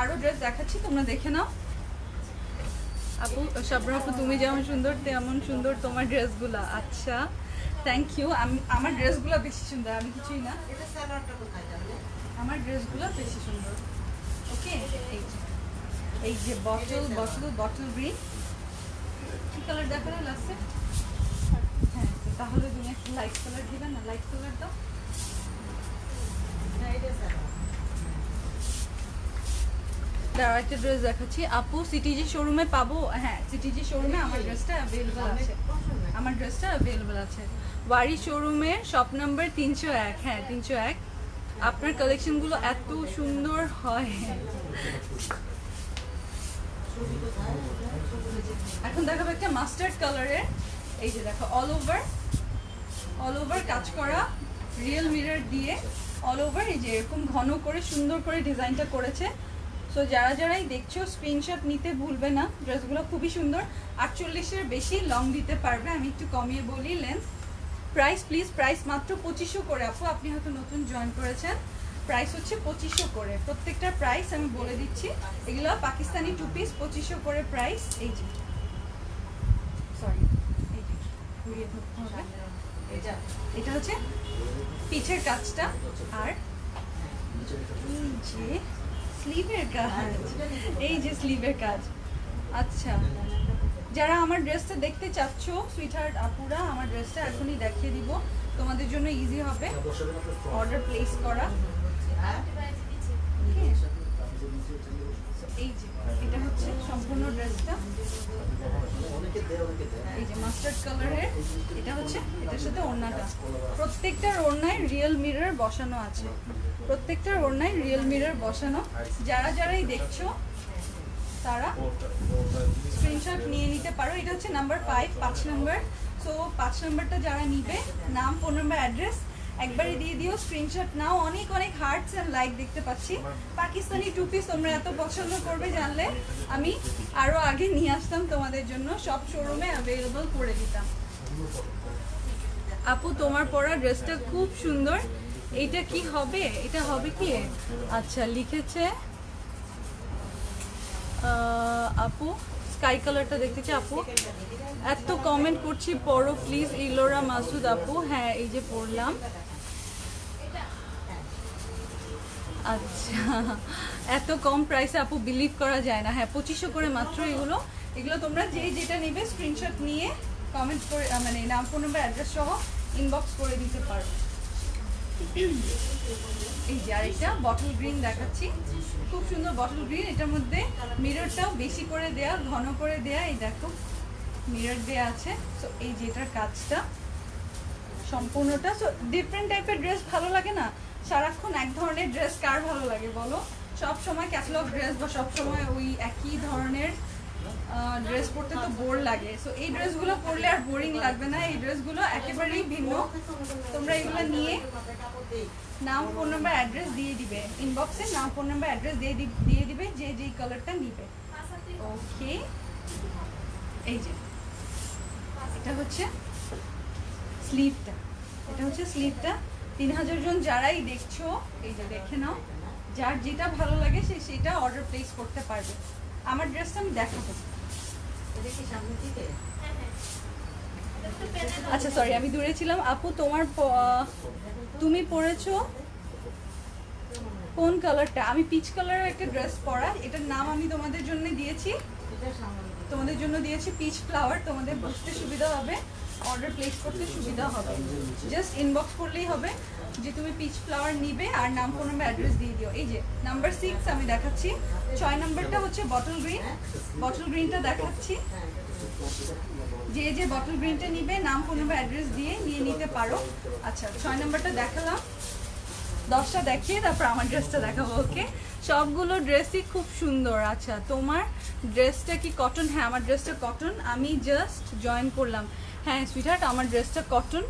আরও ড্রেস দেখাচ্ছি, তোমরা দেখে নাও। আপু শাবরা আপু তুমি যেমন সুন্দর তেমন সুন্দর তোমার ড্রেসগুলো। আচ্ছা থ্যাংক ইউ। আমার ড্রেসগুলো বেশি সুন্দর, আমি কিছুই না, আমার ড্রেসগুলো বেশি সুন্দর। ওকে, এই যে বটল গ্রিন, কি কালার দেখালে লাস্টে? হ্যাঁ তাহলে তুমি একটু লাইট কালার দিবে না, লাইট কালার দাও। দাঁড়া একটা ড্রেস দেখাচ্ছি আপু, সিটিজি শোরুমে পাবো? হ্যাঁ সিটিজি শোরুমে আমার ড্রেসটা অ্যাভেলেবল আছে, আমার ড্রেসটা অ্যাভেলেবল আছে। ওয়ারি শোরুমের শপ নাম্বার 301। হ্যাঁ 301। আপনার কালেকশনগুলো এত সুন্দর হয়। এখন দেখাবো একটা মাস্টার্ড কালারের, এই যে দেখো অল ওভার কাজ করা, রিয়েল মিরর দিয়ে অল ওভার এই যে এরকম ঘন করে সুন্দর করে ডিজাইনটা করেছে। সো যারাই দেখছো স্ক্রিনশট নিতে ভুলবে না, ড্রেসগুলো খুবই সুন্দর। 48-এর বেশি লং দিতে পারবে, আমি একটু কমিয়ে বলি লেন্থ। প্রাইস প্লিজ, প্রাইস মাত্র 2500 করে আপু, আপনি হয়তো নতুন জয়েন করেছেন। প্রাইস হচ্ছে 2500 করে, প্রত্যেকটার প্রাইস আমি বলে দিচ্ছি। এগুলো পাকিস্তানি টু পিস, 2500 করে প্রাইস। এই যে সরি, এই যে ঘুরিয়ে ধরতে হবে, এটা হচ্ছে পিঠের কাজটা, আর এই যে স্লিভের কাজ, এই যে স্লিভের কাজ। আচ্ছা যারা আমার ড্রেসটা দেখতে চাচ্ছ সুইটহার্ট আপুরা, আমার ড্রেসটা এখনই দেখিয়ে দিব। তোমাদের জন্য ইজি হবে অর্ডার প্লেস করা। এই যে এটা হচ্ছে সম্পূর্ণ ড্রেসটা, এই যে মাস্টার্ড কালারের, এটা হচ্ছে এটার সাথে ওড়নাটা। প্রত্যেকটার ওড়নায় রিয়েল মিরর বসানো আছে, প্রত্যেকটার ওড়নায় রিয়েল মিরর বসানো। যারাই দেখছো তারা স্ক্রিনশট নিয়ে নিতে পারো। এটা হচ্ছে নাম্বার 5, 5 নাম্বার। সো 5 নাম্বারটা যারা নিবে, নাম, ফোন নাম্বার, অ্যাড্রেস একবারে দিয়ে দিও, স্ক্রিনশট নাও। অনেক অনেক হার্টস এন্ড লাইক দেখতে পাচ্ছি। পাকিস্তানি টু পিস তোমরা এত পছন্দ করবে জানলে আমি আরো আগে নিয়ে আসতাম তোমাদের জন্য, সব শোরুমে অ্যাভেলেবল করে দিতাম। আপু তোমার পরা ড্রেসটা খুব সুন্দর, এইটা কি হবে? এটা হবে কি? আচ্ছা লিখেছে আপু স্কাই কালারটা দেখতে চাই আপু। এত কমেন্ট করছি পড়ো প্লিজ। ইলোরা মাসুদ আপু, হ্যাঁ এই যে পড়লাম। আচ্ছা এত কম প্রাইসে আপু বিলিভ করা যায় না। হ্যাঁ 2500 করে মাত্র এগুলো। এগুলো তোমরা যেটা নেবে স্ক্রিনশট নিয়ে কমেন্ট করে মানে নাম, ফোন নাম্বার, অ্যাড্রেস সহ ইনবক্স করে দিতে পারো। এই যে আরেকটা বটল গ্রিন দেখাচ্ছি, খুব সুন্দর বটল গ্রিন। এটার মধ্যে মিররটাও বেশি করে দেয়া, ঘন করে দেয়া। এই দেখো মিরর দেয়া আছে। সো এই যে এটার কাজটা সম্পূর্ণটা। সো ডিফারেন্ট টাইপের ড্রেস ভালো লাগে না? সারাক্ষণ এক ধরনের ড্রেস কার ভালো লাগে বলো? সব সময় ক্যাটালগ ড্রেস বা সব সময় ওই একই ধরনের ড্রেস পরতে তো বোর লাগে। সো এই ড্রেসগুলো পরলে আর বোরিং লাগবে না। এই ড্রেসগুলো একেবারেই ভিন্ন। তোমরা এগুলো নিয়ে নাম, ফোন নাম্বার, অ্যাড্রেস দিয়ে দিবে ইনবক্সে। নাম, ফোন নাম্বার, অ্যাড্রেস দিয়ে দিবে যেই কালারটা নিবে। ওকে এই যে এটা হচ্ছে স্লিভটা, এটা হচ্ছে স্লিভটা। 3000 জন যারাই দেখছো এই যে দেখে নাও, যার যেটা ভালো লাগে সেটা অর্ডার প্লেস করতে পারবে। আমার ড্রেসটা আমি দেখাবো। আচ্ছা সরি আমি দূরে ছিলাম। আপু তুমি পরেছো কোন কালারটা? আমি পিচ কালারের একটা ড্রেস পরা, এটার নাম আমি তোমাদের জন্য দিয়েছি, পিচ ফ্লাওয়ার। তোমাদের বুঝতে সুবিধা হবে, অর্ডার প্লেস করতে সুবিধা হবে। জাস্ট ইনবক্স করলেই হবে যে তুমি পিচ ফ্লাওয়ার নিবে আর নাম, ফোন নাম্বার, অ্যাড্রেস দিয়ে দিও। এই যে নাম্বার 6 আমি দেখাচ্ছি। 6 নাম্বারটা হচ্ছে বটল গ্রিন, বটল গ্রিনটা দেখাচ্ছি। যে বটল গ্রিনটা নিবে নাম, ফোন নাম্বার, অ্যাড্রেস দিয়ে নিয়ে নিতে পারো। আচ্ছা 6 নাম্বারটা দেখালাম, 10টা দেখিয়ে তারপর আমার ড্রেসটা দেখাবো। ওকে সবগুলো ড্রেসই খুব সুন্দর। আচ্ছা তোমার ড্রেসটা কি কটন? হ্যাঁ আমার ড্রেসটা কটন, আমি জাস্ট জয়েন করলাম। হ্যাঁ সুইটহার্ট আমার ড্রেসটা কটন,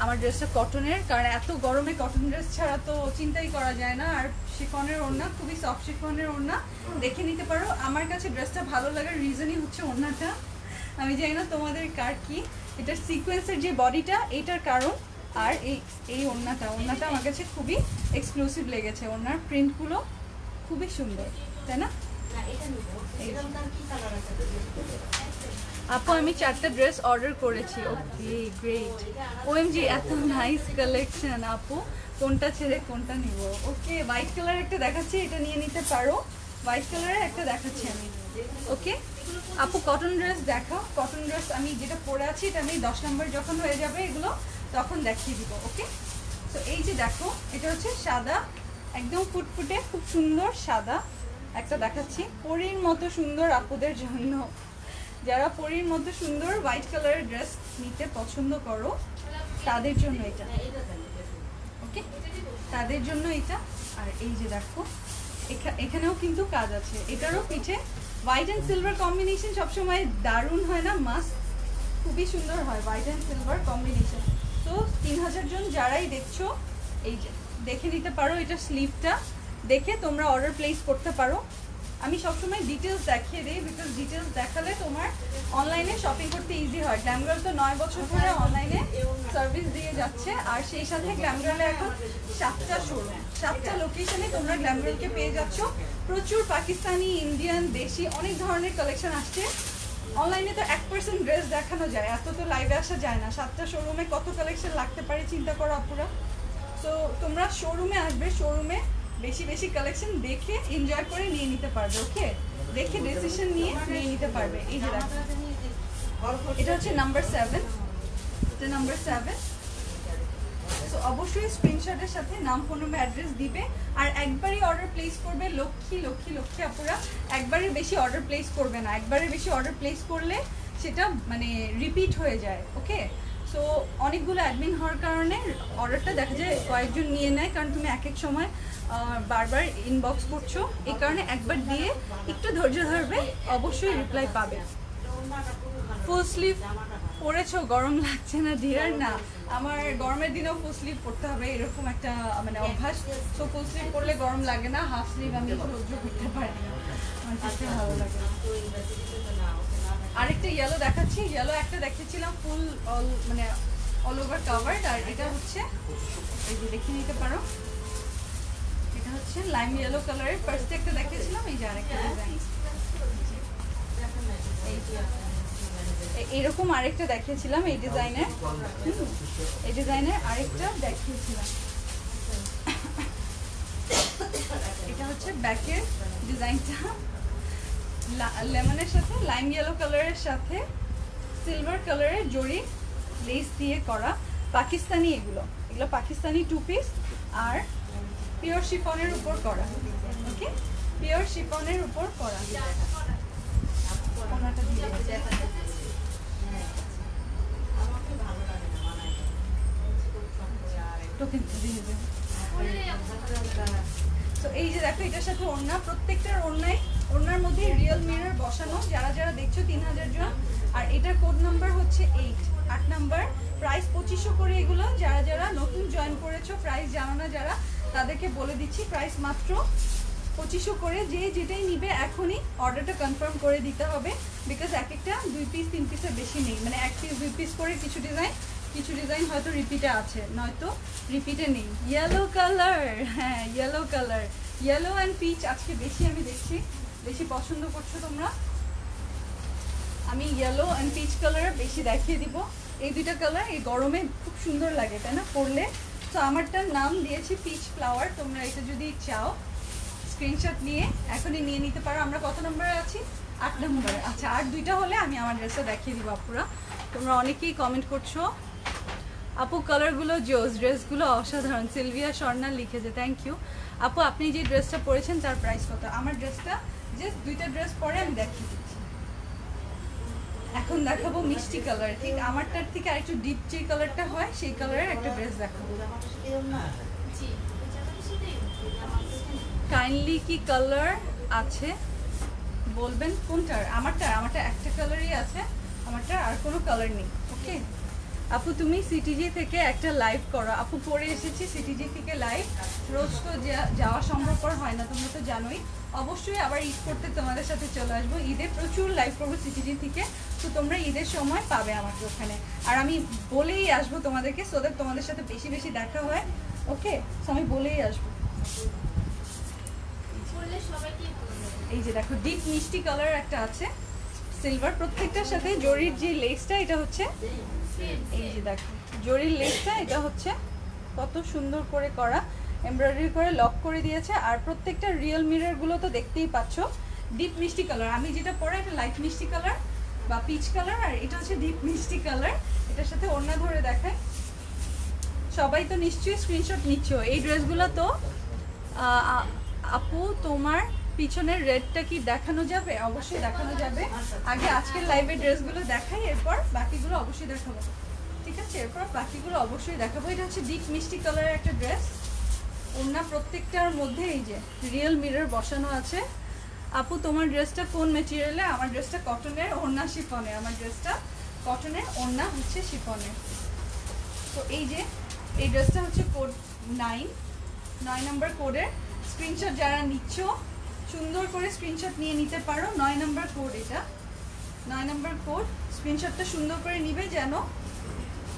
আমার ড্রেসটা কটনের, কারণ এত গরমে কটন ড্রেস ছাড়া তো চিন্তাই করা যায় না। আর শিফনের ওড়না, খুবই সফট শিফনের ওড়না, দেখে নিতে পারো। আমার কাছে ড্রেসটা ভালো লাগার রিজনই হচ্ছে ওড়নাটা। আমি জানি না তোমাদের কার কি, এটার সিকোয়েন্সের যে বডিটা এটার কারণ। আর এই ওড়নাটা আমার কাছে খুবই এক্সক্লুসিভ লেগেছে। ওড়নার প্রিন্টগুলো খুবই সুন্দর, তাই না? আপু আমি 4টা ড্রেস অর্ডার করেছি। ওকে গ্রেট, ওএমজি এত নাইস কালেকশন। আপু কোনটা ছেড়ে কোনটা নিব? ওকে হোয়াইট কালার একটা দেখাচ্ছি, এটা নিয়ে নিতে পারো। হোয়াইট কালারের একটা দেখাচ্ছি আমি। ওকে আপু কটন ড্রেস দেখাও। কটন ড্রেস আমি যেটা পরে আছি এটা আমি 10 নম্বর যখন হয়ে যাবে এগুলো তখন দেখিয়ে দিব। ওকে তো এই যে দেখো, এটা হচ্ছে সাদা, একদম ফুটফুটে খুব সুন্দর সাদা একটা দেখাচ্ছি। পরীর মতো সুন্দর আপুদের জন্য, যারা পরীর মতো সুন্দর হোয়াইট কালারের ড্রেস নিতে পছন্দ করো তাদের জন্য এটা। ওকে তাদের জন্য এটা। আর এই যে দেখো এখানেও কিন্তু কাজ আছে, এটারও পিঠে হোয়াইট অ্যান্ড সিলভার কম্বিনেশন সবসময় দারুণ হয় না? মাস্ট, খুবই সুন্দর হয় হোয়াইট অ্যান্ড সিলভার কম্বিনেশন। তো 3000 জন যারাই দেখছো এই যে দেখে নিতে পারো, এটা স্লিভটা দেখে তোমরা অর্ডার প্লেস করতে পারো। আমি সবসময় ডিটেলস দেখিয়ে দিই, বিকজ ডিটেলস দেখালে তোমার অনলাইনে শপিং করতে ইজি হয়। গ্ল্যামগার্ল তো 9 বছর ধরে অনলাইনে সার্ভিস দিয়ে যাচ্ছে, আর সেই সাথে গ্ল্যামগার্লে এখন 7টা শোরুম, 7টা লোকেশনে তোমরা গ্ল্যামগার্লকে পেয়ে যাচ্ছ। প্রচুর পাকিস্তানি, ইন্ডিয়ান, দেশি অনেক ধরনের কালেকশন আসছে। অনলাইনে তো 1% ড্রেস দেখানো যায়, এত তো লাইভে আসা যায় না। 7টা শোরুমে কত কালেকশন লাগতে পারে চিন্তা করো আপুরা। তো তোমরা শোরুমে আসবে, শোরুমে বেশি বেশি কালেকশন দেখে এনজয় করে নিয়ে নিতে পারবে। ওকে দেখে ডিসিশন নিয়ে নিতে পারবে। এই যে দেখো এটা হচ্ছে নাম্বার 7, এটা নাম্বার 7। সো অবশ্যই স্ক্রিনশটের সাথে নাম, ফোন নাম্বার, অ্যাড্রেস দিবে। আর একবারই অর্ডার প্লেস করবে, লক্ষ্মী লক্ষ্মী লক্ষ্মী আপুরা। একবারের বেশি অর্ডার প্লেস করবে না, একবারের বেশি অর্ডার প্লেস করলে সেটা মানে রিপিট হয়ে যায়। ওকে, সো অনেকগুলো অ্যাডমিন হওয়ার কারণে অর্ডারটা দেখা যায় কয়েকজন নিয়ে নেয়, কারণ তুমি এক এক সময় বারবার ইনবক্স করছো, এই কারণে একবার দিয়ে একটু ধৈর্য ধরবে, অবশ্যই রিপ্লাই পাবে। ফুল স্লিভ পরেছো, গরম লাগছে না ডিয়ার? না, আমার গরমের দিনেও ফুল স্লিভ পরতে হবে, এরকম একটা মানে অভ্যাস। তো ফুল স্লিভ পরলে গরম লাগে না, হাফ স্লিভ আমি সহ্য করতে পারি না, আমার কাছে ভালো লাগে। আরেকটা ইয়েলো দেখাচ্ছি, ইয়েলো একটা দেখিয়েছিলাম ফুল অল মানে অল ওভার কাভার্ড, আর এটা হচ্ছে এই যে দেখে নিতে পারো, এটা হচ্ছে লাইম ইয়েলো কালারের। ফার্স্টে একটা দেখিয়েছিলাম, এই যে আরেকটা ডিজাইন, এইরকম আরেকটা দেখিয়েছিলাম এই ডিজাইনের, এই ডিজাইনের আরেকটা দেখিয়েছিলাম। এটা হচ্ছে ব্যাকের ডিজাইনটা, লেমনের সাথে লাইম ইয়েলো কালারের সাথে সিলভার কালারের জড়ি লেস দিয়ে করা, পাকিস্তানি। এগুলো পাকিস্তানি 2 পিস, আর পিওর শিফনের উপর করা। ওকে, পিওর শিফনের উপর করা। ওনাটা দিয়ে টোকেন দিয়ে দেবে। তো এই যে দেখো, এটার সাথে ওড়না, প্রত্যেকটার ওড়নার মধ্যে রিয়েল মিরর বসানো, যারা যারা দেখছো 3000 জন। আর এটার কোড নাম্বার হচ্ছে 8 নাম্বার। প্রাইস 2500 করে এগুলো। যারা যারা নতুন জয়েন করেছো, প্রাইস জানো না যারা, তাদেরকে বলে দিচ্ছি প্রাইস মাত্র 2500 করে। যে যেটাই নিবে এখনই অর্ডারটা কনফার্ম করে দিতে হবে, বিকজ এক একটা 2 পিস 3 পিসের বেশি নেই, মানে 1 পিস 2 পিস করে কিছু ডিজাইন হয়তো রিপিটে আছে, নয়তো রিপিটে নেই। ইয়েলো কালার, হ্যাঁ yellow colour, yellow and peach আজকে বেশি আমি দেখছি, বেশি পছন্দ করছো তোমরা। আমি ইয়েলো অ্যান্ড পিচ কালার বেশি দেখিয়ে দিব। এই দুইটা কালার এই গরমে খুব সুন্দর লাগে, তাই না পরলে? তো আমারটার নাম দিয়েছি পিচ ফ্লাওয়ার। তোমরা এটা যদি চাও স্ক্রিনশট নিয়ে এখনই নিয়ে নিতে পারো। আমরা কত নম্বরে আছি? 8 নম্বরে। আচ্ছা, আর দুইটা হলে আমি আমার ড্রেসটা দেখিয়ে দিব আপুরা। তোমরা অনেকেই কমেন্ট করছো, আপু কালারগুলো জোস, ড্রেসগুলো অসাধারণ, সিলভিয়া স্বর্ণা লিখেছে, থ্যাংক ইউ আপু। আপনি যে ড্রেসটা পরেছেন তার প্রাইস কত? আমার ড্রেসটা জাস্ট দুইটা ড্রেস পরে আমি দেখিয়ে দিচ্ছি। এখন দেখাবো মিষ্টি কালার, ঠিক আমারটার থেকে আরেকটু ডিপ যে কালারটা হয় সেই কালারের একটা ড্রেস দেখাবো। কাইন্ডলি কি কালার আছে বলবেন কোনটার? আমারটা একটা কালারই আছে, আমারটা আর কোনো কালার নেই। ওকে আপু, তুমি সিটিজি থেকে একটা লাইভ করো। আপু পরে এসেছি সিটিজি থেকে লাইভ, রোজ তো যাওয়া সম্ভবপর হয় না, তোমরা তো জানোই। অবশ্যই আবার ঈদ করতে তোমাদের সাথে চলে আসবো, ঈদে প্রচুর লাইভ করবো সিটিজি থেকে। তো তোমরা ঈদের সময় পাবে আমাকে ওখানে, আর আমি বলেই আসবো তোমাদেরকে, সো দ্যাট তোমাদের সাথে বেশি বেশি দেখা হয়। ওকে, সো আমি বলেই আসবো। এই যে দেখো ডিপ মিষ্টি কালার একটা আছে, সিলভার, প্রত্যেকটার সাথে জরির যে লেসটা, এটা হচ্ছে এই যে দেখো জরির লেসটা, এটা হচ্ছে কত সুন্দর করে করা, এমব্রয়ডারি করে লক করে দিয়েছে। আর প্রত্যেকটা রিয়েল মিররগুলো তো দেখতেই পাচ্ছ, ডিপ মিষ্টি কালার। আমি যেটা পরে এটা লাইট মিষ্টি কালার বা পিচ কালার, আর এটা হচ্ছে ডিপ মিষ্টি কালার। এটার সাথে ওড়না ধরে দেখায়। সবাই তো নিশ্চয়ই স্ক্রিনশট নিচ্ছ। এই ড্রেসগুলো তো আপু তোমার পিছনের রেডটা কি দেখানো যাবে? অবশ্যই দেখানো যাবে। আগে আজকের লাইভের ড্রেসগুলো দেখাই, এরপর বাকিগুলো অবশ্যই দেখাবো, ঠিক আছে? এরপর বাকিগুলো অবশ্যই দেখাবো। এটা হচ্ছে ডিপ মিষ্টি কালারের একটা ড্রেস, ওড়না প্রত্যেকটার মধ্যে এই যে রিয়েল মিরর বসানো আছে। আপু তোমার ড্রেসটা কোন ম্যাটেরিয়ালে? আমার ড্রেসটা কটনের, ওড়না শিফনের। আমার ড্রেসটা কটনের, ওড়না হচ্ছে শিফনের। তো এই যে এই ড্রেসটা হচ্ছে কোড 9 নম্বর কোডের। স্ক্রিনশট যারা নিচ্ছ সুন্দর করে স্ক্রিনশট নিয়ে নিতে পারো। 9 নম্বর কোড, এটা 9 নম্বর কোড। স্ক্রিনশটটা সুন্দর করে নিবে যেন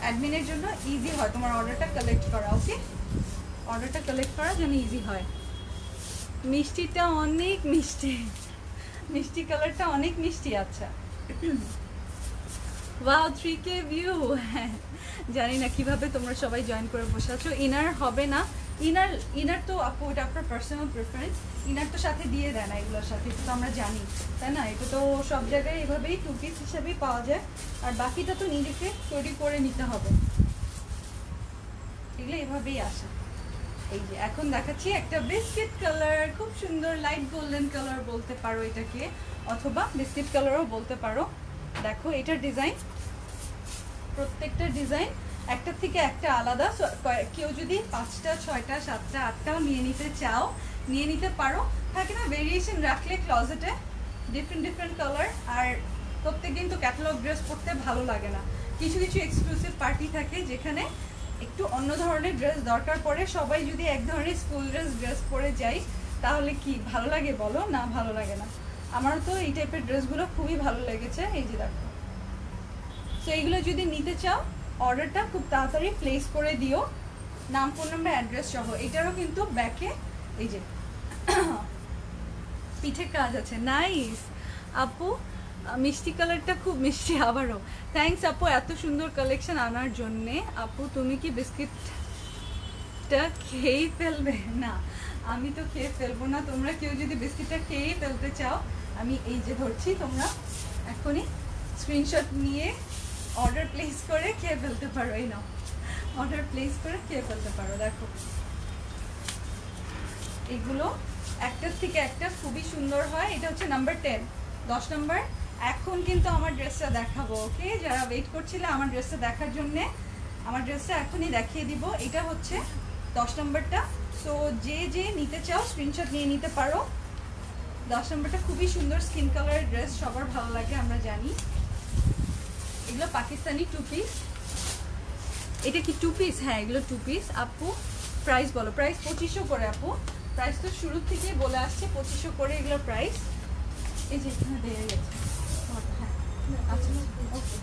অ্যাডমিনের জন্য ইজি হয় তোমার অর্ডারটা কালেক্ট করা। ওকে, অর্ডারটা কালেক্ট করা যেন ইজি হয়। মিষ্টিটা অনেক মিষ্টি, মিষ্টি কালারটা অনেক মিষ্টি। আচ্ছা, ওয়াও 3K ভিউ। হ্যাঁ, জানি না কিভাবে তোমরা সবাই জয়েন করে বসে আছো। ইনার হবে না, ইনার ইনার তো আপু এটা আপনার পার্সোনাল প্রেফারেন্স, ইনার তো সাথে দিয়ে দেয় না এগুলোর সাথে, এটা তো আমরা জানি তাই না? এটা তো সব জায়গায় এভাবেই 2 পিস হিসাবেই পাওয়া যায়, আর বাকিটা তো নিজেকে তৈরি করে নিতে হবে, এগুলো এভাবেই আসে। এই যে এখন দেখাচ্ছি একটা বিস্কিট কালার, খুব সুন্দর লাইট গোল্ডেন কালার বলতে পারো এটাকে, অথবা বিস্কিট কালারও বলতে পারো। দেখো এটার ডিজাইন, প্রত্যেকটা ডিজাইন একটা থেকে একটা আলাদা। কেউ যদি 5টা 6টা 7টা 8টাও নিয়ে নিতে চাও নিয়ে নিতে পারো, থাকে না ভেরিয়েশন রাখলে ক্লজেটে ডিফারেন্ট কালার। আর প্রত্যেকদিন তো ক্যাটালগ ড্রেস পরতে ভালো লাগে না, কিছু কিছু এক্সক্লুসিভ পার্টি থাকে যেখানে একটু অন্য ধরনের ড্রেস দরকার পড়ে। সবাই যদি এক ধরনের স্কুল ড্রেস পরে যাই তাহলে কি ভালো লাগে বলো? না, ভালো লাগে না। আমার তো এই টাইপের ড্রেসগুলো খুবই ভালো লেগেছে। এই যে দেখো, সো এইগুলো যদি নিতে চাও অর্ডারটা খুব তাড়াতাড়ি প্লেস করে দিও, নাম, ফোন নাম্বার, অ্যাড্রেস সহ। এটারও কিন্তু ব্যাকে এই যে পিঠে কাজ আছে। নাইস আপু, মিষ্টি কালারটা খুব মিষ্টি। আবারও থ্যাঙ্কস আপু এত সুন্দর কালেকশন আনার জন্যে। আপু তুমি কি বিস্কিটটা খেয়েই ফেলবে? না, আমি তো খেয়ে ফেলবো না। তোমরা কেউ যদি বিস্কিটটা খেয়েই ফেলতে চাও, আমি এই যে ধরছি, তোমরা এখনই স্ক্রিনশট নিয়ে অর্ডার প্লেস করে খেয়ে ফেলতে পারো। এই নাও, অর্ডার প্লেস করে খেয়ে ফেলতে পারো। দেখো এগুলো একটার থেকে একটা খুবই সুন্দর হয়। এটা হচ্ছে নাম্বার 10, 10 নাম্বার। এখন কিন্তু আমার ড্রেসটা দেখাবো, ওকে? যারা ওয়েট করছিলে আমার ড্রেসটা দেখার জন্যে, আমার ড্রেসটা এখনই দেখিয়ে দিব। এটা হচ্ছে 10 নাম্বারটা। সো যে যে নিতে চাও স্ক্রিনশট নিয়ে নিতে পারো। 10 নাম্বারটা খুবই সুন্দর স্কিন কালারের ড্রেস, সবার ভালো লাগে আমরা জানি। এগুলো পাকিস্তানি 2 পিস। এটা কি 2 পিস? হ্যাঁ, এগুলো 2 পিস। আপু প্রাইস বলো। প্রাইস 2500 করে আপু। প্রাইস তো শুরু থেকে বলে আসছে 2500 করে এগুলো প্রাইস। এই যে এখানে দেয়া গেছে। আচ্ছা, ওকে।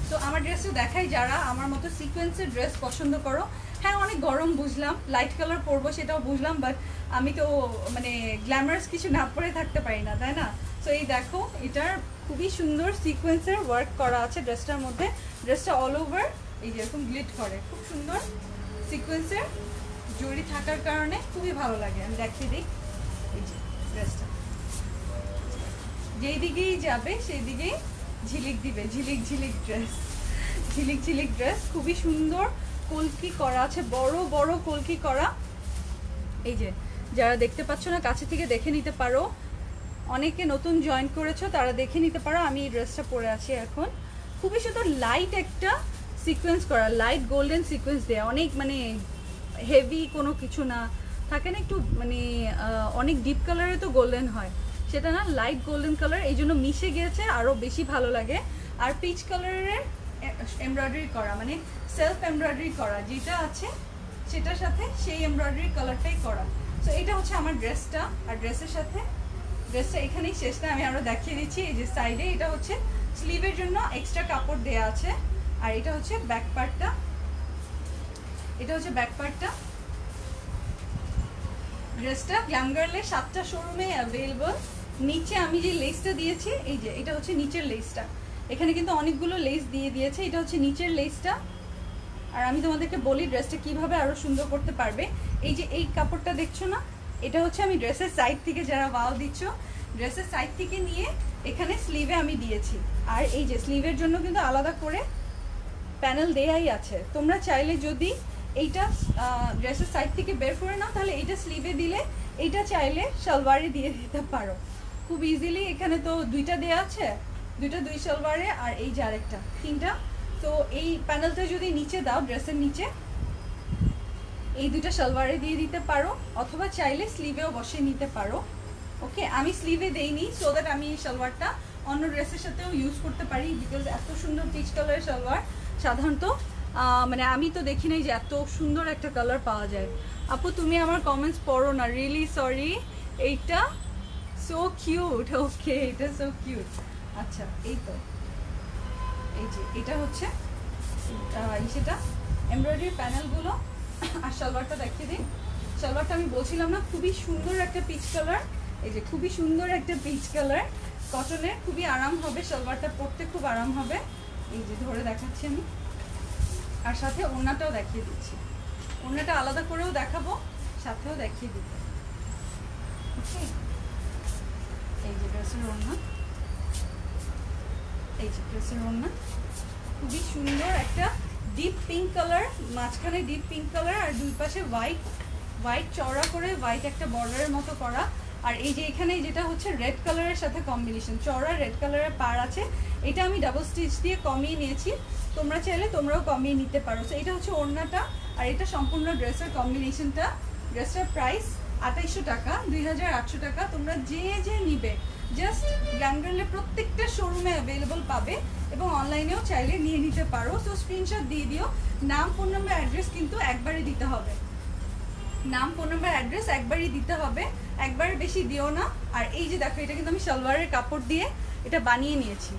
তো আমার ড্রেসটা দেখাই, যারা আমার মতো সিকোয়েন্সের ড্রেস পছন্দ করো। হ্যাঁ, অনেক গরম বুঝলাম, লাইট কালার পরবো সেটাও বুঝলাম, বাট আমি তো মানে গ্ল্যামারাস কিছু না পরে থাকতে পারি না, তাই না? সো এই দেখো, এটার খুবই সুন্দর সিকোয়েন্সের ওয়ার্ক করা আছে ড্রেসটার মধ্যে। ড্রেসটা অল ওভার এই যেরকম গ্লিট করে, খুব সুন্দর সিকোয়েন্সের জড়ি থাকার কারণে খুবই ভালো লাগে। আমি দেখিয়ে দিই, এই যে ড্রেসটা যেই দিকেই যাবে সেই দিকেই ঝিলিক দিবে। ঝিলিক ঝিলিক ড্রেস, ঝিলিক ঝিলিক ড্রেস, খুবই সুন্দর কলকি করা আছে, বড় বড় কলকি করা। এই যে যারা দেখতে পাচ্ছ না, কাছে থেকে দেখে নিতে পারো। অনেকে নতুন জয়েন করেছো, তারা দেখে নিতে পারো। আমি এই ড্রেসটা পরে আছি এখন। খুবই সুন্দর লাইট একটা সিকোয়েন্স করা, লাইট গোল্ডেন সিকোয়েন্স দেয়া, অনেক মানে হেভি কোনো কিছু না, থাকে না একটু মানে অনেক ডিপ কালারে তো গোল্ডেন হয়, সেটা না, লাইট গোল্ডেন কালার, এই জন্য মিশে গিয়েছে আরও বেশি ভালো লাগে। আর পিচ কালারের এমব্রয়ডারি করা, মানে সেলফ এমব্রয়ডারি করা যেটা আছে সেটার সাথে সেই এমব্রয়ডারি কালারটাই করা। সো এটা হচ্ছে আমার ড্রেসটা। আর ড্রেসের সাথে ড্রেসটা এখানেই শেষ না, আমি আরও দেখিয়ে দিচ্ছি। এই যে সাইডে এটা হচ্ছে স্লিভের জন্য এক্সট্রা কাপড় দেয়া আছে। আর এটা হচ্ছে ব্যাক পার্টটা, এটা হচ্ছে ব্যাক পার্টটা। ড্রেসটা গ্ল্যাম গার্লের 7টা শোরুমে অ্যাভেলেবল। নিচে আমি যে লেসটা দিয়েছি, এই যে এটা হচ্ছে নিচের লেসটা। এখানে কিন্তু অনেকগুলো লেস দিয়ে দিয়েছে, এটা হচ্ছে নিচের লেসটা। আর আমি তোমাদেরকে বলি ড্রেসটা কিভাবে আরও সুন্দর করতে পারবে। এই যে এই কাপড়টা দেখছো না, এটা হচ্ছে আমি ড্রেসের সাইড থেকে, যারা ওয়াও দিচ্ছ, ড্রেসের সাইড থেকে নিয়ে এখানে স্লিভে আমি দিয়েছি। আর এই যে স্লিভের জন্য কিন্তু আলাদা করে প্যানেল দেয়াই আছে। তোমরা চাইলে যদি এইটা ড্রেসের সাইড থেকে বের করে নাও, তাহলে এইটা স্লিভে দিলে এইটা চাইলে সালোয়ারে দিয়ে দিতে পারো খুব ইজিলি। এখানে তো 2টা দেয়া আছে, 2 সালোয়ারে, আর এই যে আরেকটা, 3টা। তো এই প্যানেলটা যদি নিচে দাও, ড্রেসের নিচে, এই 2টা সালোয়ারে দিয়ে দিতে পারো, অথবা চাইলে স্লিভেও বসিয়ে নিতে পারো। ওকে, আমি স্লিভে দেইনি সো দ্যাট আমি এই সালোয়ারটা অন্য ড্রেসের সাথেও ইউজ করতে পারি, বিকজ এত সুন্দর পিচ কালারের সালোয়ার সাধারণত মানে আমি তো দেখি নাই যে এত সুন্দর একটা কালার পাওয়া যায়। আপু তুমি আমার কমেন্টস পড়ো না, রিয়েলি সরি। এইটা সো কিউট, ওকে, এটা সো কিউট। আচ্ছা, এই তো এই যে এটা হচ্ছে সেটা এমব্রয়ডারি প্যানেলগুলো। আর সালোয়ারটা দেখিয়ে দিই। সালোয়ারটা আমি বলছিলাম না, খুবই সুন্দর একটা পিচ কালার। এই যে খুবই সুন্দর একটা পিচ কালার, কটনের, খুবই আরাম হবে সালোয়ারটা পরতে, খুব আরাম হবে। এই যে ধরে দেখাচ্ছি আমি, আর সাথে ওড়নাটাও দেখিয়ে দিচ্ছি, ওড়নাটা আলাদা করেও দেখাবো, সাথেও দেখিয়ে দিব। ওকে, এই যে ড্রেসের ওড়না, এই যে ড্রেসের ওড়না খুবই সুন্দর একটা ডিপ পিঙ্ক কালার, মাঝখানে ডিপ পিঙ্ক কালার আর দুই পাশে হোয়াইট চওড়া করে হোয়াইট একটা বর্ডারের মতো করা। আর এই যে এখানে যেটা হচ্ছে রেড কালারের সাথে কম্বিনেশন, চওড়া রেড কালারের পার আছে। এটা আমি ডাবল স্টিচ দিয়ে কমিয়ে নিয়েছি, তোমরা চাইলে তোমরাও কমিয়ে নিতে পারো। সো এটা হচ্ছে ওড়নাটা, আর এটা সম্পূর্ণ ড্রেসের কম্বিনেশনটা। ড্রেসটার প্রাইস 2800 টাকা, 2800 টাকা। তোমরা যে নিবে জাস্ট গ্ল্যামগার্লের প্রত্যেকটা শোরুমে অ্যাভেলেবল পাবে এবং অনলাইনেও চাইলে নিয়ে নিতে পারো। সো স্ক্রিনশট দিয়ে দিও, নাম, ফোন নাম্বার, অ্যাড্রেস কিন্তু একবারে দিতে হবে, নাম, ফোন নাম্বার, অ্যাড্রেস একবারই দিতে হবে, একবারে বেশি দিও না। আর এই যে দেখো, এটা কিন্তু আমি সালোয়ারের কাপড় দিয়ে এটা বানিয়ে নিয়েছি,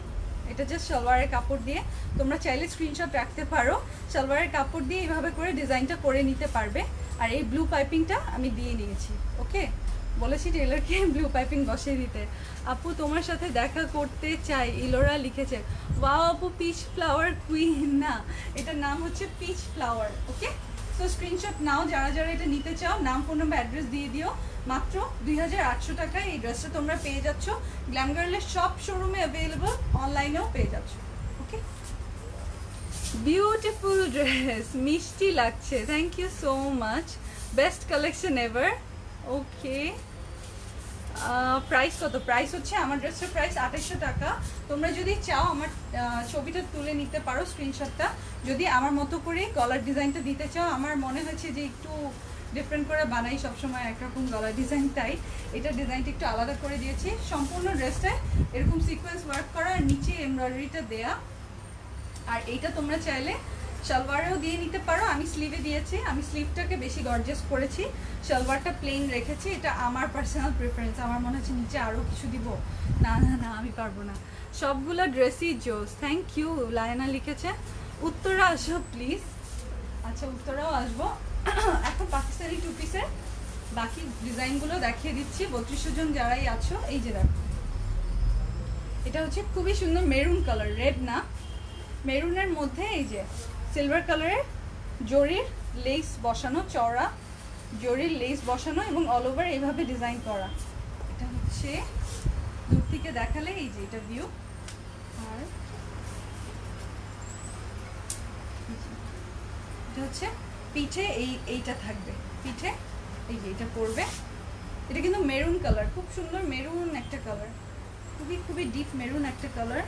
এটা জাস্ট সালোয়ারের কাপড় দিয়ে। তোমরা চাইলে স্ক্রিনশট রাখতে পারো, সালোয়ারের কাপড় দিয়ে এইভাবে করে ডিজাইনটা করে নিতে পারবে। আর এই ব্লু পাইপিংটা আমি দিয়ে নিয়েছি। ওকে, বলেছি টেলারকে ব্লু পাইপিং বসিয়ে দিতে। আপু তোমার সাথে দেখা করতে চাই, ইলোরা লিখেছে। ওয়াও আপু, পিচ ফ্লাওয়ার কুইন না, এটার নাম হচ্ছে পিচ ফ্লাওয়ার। ওকে, তো স্ক্রিনশট নাও যারা যারা এটা নিতে চাও, নাম, ফোন নাম্বার, অ্যাড্রেস দিয়ে দিও। মাত্র 2800 টাকায় এই ড্রেসটা তোমরা পেয়ে যাচ্ছ, গ্ল্যামগার্লের সব শোরুমে অ্যাভেলেবল, অনলাইনেও পেয়ে যাচ্ছ। ওকে, বিউটিফুল ড্রেস, মিষ্টি লাগছে, thank you so much, best collection ever. Okay, price কত? প্রাইস হচ্ছে আমার ড্রেসের প্রাইস 2800 টাকা। তোমরা যদি চাও আমার ছবিটা তুলে নিতে পারো, স্ক্রিনশটটা। যদি আমার মতো করে গলার ডিজাইনটা দিতে চাও, আমার মনে হয়েছে যে একটু ডিফারেন্ট করে বানাই সবসময় একরকম গলার ডিজাইন, তাই এটা ডিজাইনটা একটু আলাদা করে দিয়েছি। সম্পূর্ণ ড্রেসটায় এরকম সিকোয়েন্স ওয়ার্ক করা আর নিচে এমব্রয়ডারিটা দেয়া। আর এইটা তোমরা চাইলে সালোয়ারেও দিয়ে নিতে পারো, আমি স্লিভে দিয়েছি, আমি স্লিভটাকে বেশি গর্জিয়াস করেছি, সালোয়ারটা প্লেন রেখেছি। এটা আমার পার্সোনাল প্রেফারেন্স, আমার মনে হচ্ছে নিচে আরও কিছু দিব, না না না আমি পারবো না। সবগুলো ড্রেসই জোস, থ্যাংক ইউ। লায়না লিখেছে উত্তরা আসো প্লিজ। আচ্ছা, উত্তরাও আসবো। এখন পাকিস্তানি টু পিসের বাকি ডিজাইনগুলো দেখিয়ে দিচ্ছি। 3200 জন যারাই আছো, এই যে দেখো, এটা হচ্ছে খুবই সুন্দর মেরুন কালার, রেড না, মেরুনের মধ্যে এই যে সিলভার কালারের জরির লেস বসানো, চওড়া জরির লেস বসানো এবং অল ওভার এইভাবে ডিজাইন করা। এটা হচ্ছে দূর থেকে দেখালে এই যে এটা ভিউ। আর এটা হচ্ছে পিঠে এইটা থাকবে, পিঠে এই যে এটা পড়বে। এটা কিন্তু মেরুন কালার, খুব সুন্দর মেরুন একটা কালার, খুবই খুবই ডিপ মেরুন একটা কালার।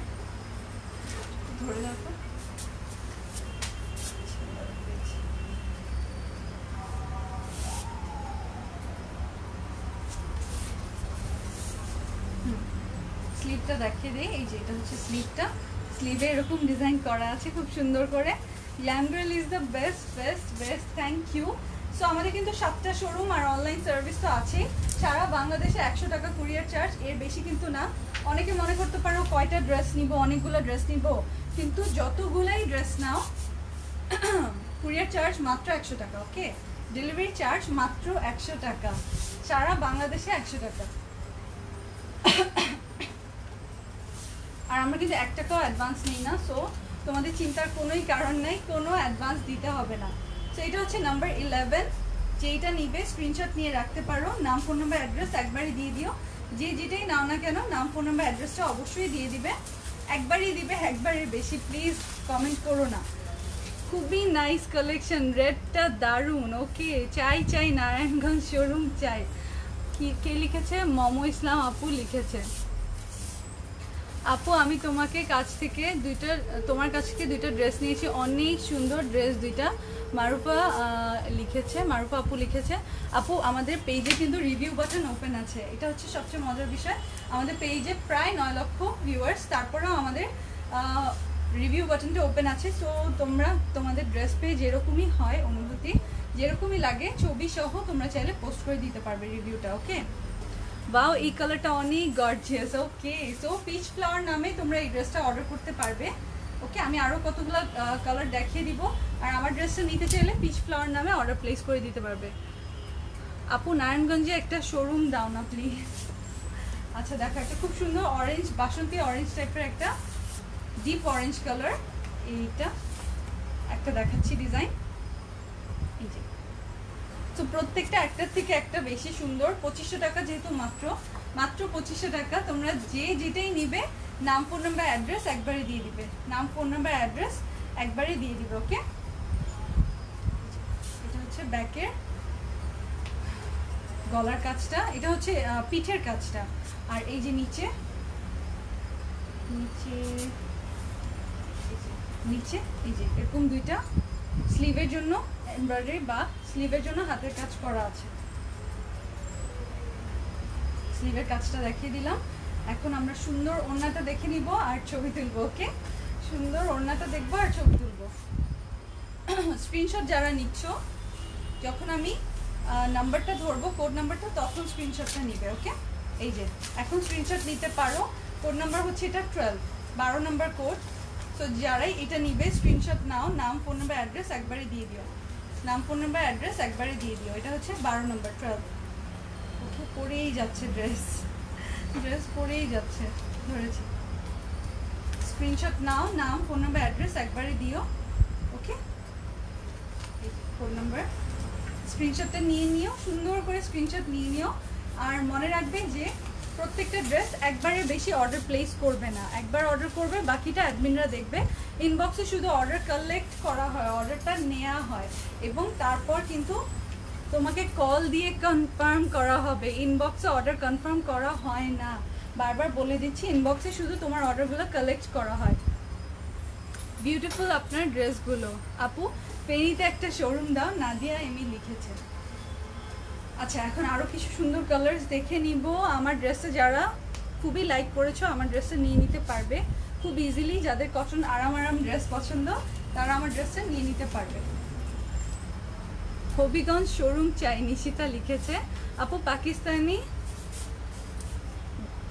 ধরে রাখো, স্লিভটা দেখিয়ে দিই। এই যে এটা হচ্ছে স্লিভটা, স্লিভে এরকম ডিজাইন করা আছে খুব সুন্দর করে। Glam girl is the best best best, thank you. So আমাদের কিন্তু 7টা শোরুম আর অনলাইন সার্ভিস তো আছেই। সারা বাংলাদেশে 100 টাকা কুরিয়ার চার্জ, এর বেশি কিন্তু না। অনেকে মনে করতে পারো কয়টা ড্রেস নিব, অনেকগুলো ড্রেস নিব, কিন্তু যতগুলাই ড্রেস নাও কুরিয়ার চার্জ মাত্র 100 টাকা। ওকে, ডেলিভারি চার্জ মাত্র 100 টাকা, সারা বাংলাদেশে 100 টাকা। আর আমরা কিন্তু 1 টাকাও অ্যাডভান্স নিই না, সো তোমাদের চিন্তার কোনোই কারণ নেই, কোনো অ্যাডভান্স দিতে হবে না। সো এটা হচ্ছে নাম্বার 11, যেইটা নিবে স্ক্রিনশট নিয়ে রাখতে পারো, নাম, ফোন নাম্বার, অ্যাড্রেস একবারই দিয়ে দিও। যে যেটাই নাও না কেন, নাম, ফোন নাম্বার, অ্যাড্রেসটা অবশ্যই দিয়ে দিবে, একবারই দিবে, একবারের বেশি প্লিজ কমেন্ট করো না। খুবই নাইস কালেকশন, রেডটা দারুণ। ওকে, চাই চাই নারায়ণগঞ্জ শোরুম চাই। কে লিখেছে? মমো ইসলাম আপু লিখেছে। আপু আমি তোমার কাছ থেকে দুইটা ড্রেস নিয়েছি, অনেক সুন্দর ড্রেস দুইটা। মারুফা লিখেছে, মারুফা আপু লিখেছে। আপু আমাদের পেজে কিন্তু রিভিউ বাটন ওপেন আছে, এটা হচ্ছে সবচেয়ে মজার বিষয়। আমাদের পেজে প্রায় 9 লক্ষ ভিউয়ার্স, তারপরেও আমাদের রিভিউ বাটনটা ওপেন আছে। সো তোমরা তোমাদের ড্রেস পেয়ে যেরকমই হয় অনুভূতি, যেরকমই লাগে ছবি সহ তোমরা চাইলে পোস্ট করে দিতে পারবে রিভিউটা। ওকে, বাও এই কালারটা অনেক গর্জিয়াস। ওকে, সো পিচ ফ্লাওয়ার নামে তোমরা এই ড্রেসটা অর্ডার করতে পারবে। ওকে, আমি আরও কতগুলো কালার দেখিয়ে দিব। আর আমার ড্রেসটা নিতে চাইলে পিচ ফ্লাওয়ার নামে অর্ডার প্লেস করে দিতে পারবে। আপু নারায়ণগঞ্জে একটা শোরুম দাও না প্লিজ। আচ্ছা দেখো, একটা খুব সুন্দর অরেঞ্জ, বাসন্তী অরেঞ্জ টাইপের একটা ডিপ অরেঞ্জ কালার, এইটা একটা দেখাচ্ছি ডিজাইন। এই যে, তো প্রত্যেকটা একটার থেকে একটা বেশি সুন্দর। 2500 টাকা যেহেতু, মাত্র 2500 টাকা। তোমরা যে যেটাই নিবে নাম, ফোন নাম্বার, অ্যাড্রেস একবারে দিয়ে দিবে, নাম, ফোন নাম্বার, অ্যাড্রেস একবারে দিয়ে দিবে। ওকে, এটা হচ্ছে ব্যাকের গলার কাজটা, এটা হচ্ছে পিঠের কাজটা। আর এই যে নিচে নিচে নিচে এই যে এরকম দুইটা স্লিভের জন্য এমব্রয়ডারি বা স্লিভের জন্য হাতের কাজ করা আছে। স্লিভের কাজটা দেখিয়ে দিলাম। এখন আমরা সুন্দর ওড়নাটা দেখে নিব আর ছবি তুলবো। ওকে, সুন্দর ওড়নাটা দেখবো আর ছবি তুলবো। স্ক্রিনশট যারা নিচ্ছ, যখন আমি নাম্বারটা ধরবো, কোড নাম্বারটা, তখন স্ক্রিনশটটা নিবে। ওকে, এই যে এখন স্ক্রিনশট নিতে পারো। কোড নাম্বার হচ্ছে এটা 12 নাম্বার কোড। সো যারাই এটা নিবে স্ক্রিনশট নাও, নাম, ফোন নাম্বার, অ্যাড্রেস একবারে দিয়ে দিও, নাম, ফোন নাম্বার, অ্যাড্রেস একবারে দিয়ে দিও। এটা হচ্ছে 12 নাম্বার 12। ওকে, পরেই যাচ্ছে ড্রেস পরেই যাচ্ছে, ধরেছি। স্ক্রিনশট নাও, নাম, ফোন নাম্বার, অ্যাড্রেস একবারে দিও। ওকে, ফোন নাম্বার স্ক্রিনশটটা নিয়ে নিও, সুন্দর করে স্ক্রিনশট নিয়ে নিও। আর মনে রাখবে যে প্রত্যেকটা ড্রেস একবারে বেশি অর্ডার প্লেস করবে না, একবার অর্ডার করবে, বাকিটা অ্যাডমিনরা দেখবে। ইনবক্সে শুধু অর্ডার কালেক্ট করা হয়, অর্ডারটা নেওয়া হয় এবং তারপর কিন্তু তোমাকে কল দিয়ে কনফার্ম করা হবে। ইনবক্সে অর্ডার কনফার্ম করা হয় না, বারবার বলে দিচ্ছি। ইনবক্সে শুধু তোমার অর্ডারগুলো কালেক্ট করা হয়। বিউটিফুল আপনার ড্রেসগুলো। আপু পেনিতে একটা শোরুম দাও, নাদিয়া এমি লিখেছে। আচ্ছা, এখন আরও কিছু সুন্দর কালার্স দেখে নিব। আমার ড্রেসে যারা খুবই লাইক করেছো, আমার ড্রেসটা নিয়ে নিতে পারবে খুব ইজিলি। যাদের কটন আরাম ড্রেস পছন্দ, তারা আমার ড্রেসটা নিয়ে নিতে পারবে। হবিগঞ্জ শোরুম চাই, নিশিতা লিখেছে। আপু পাকিস্তানি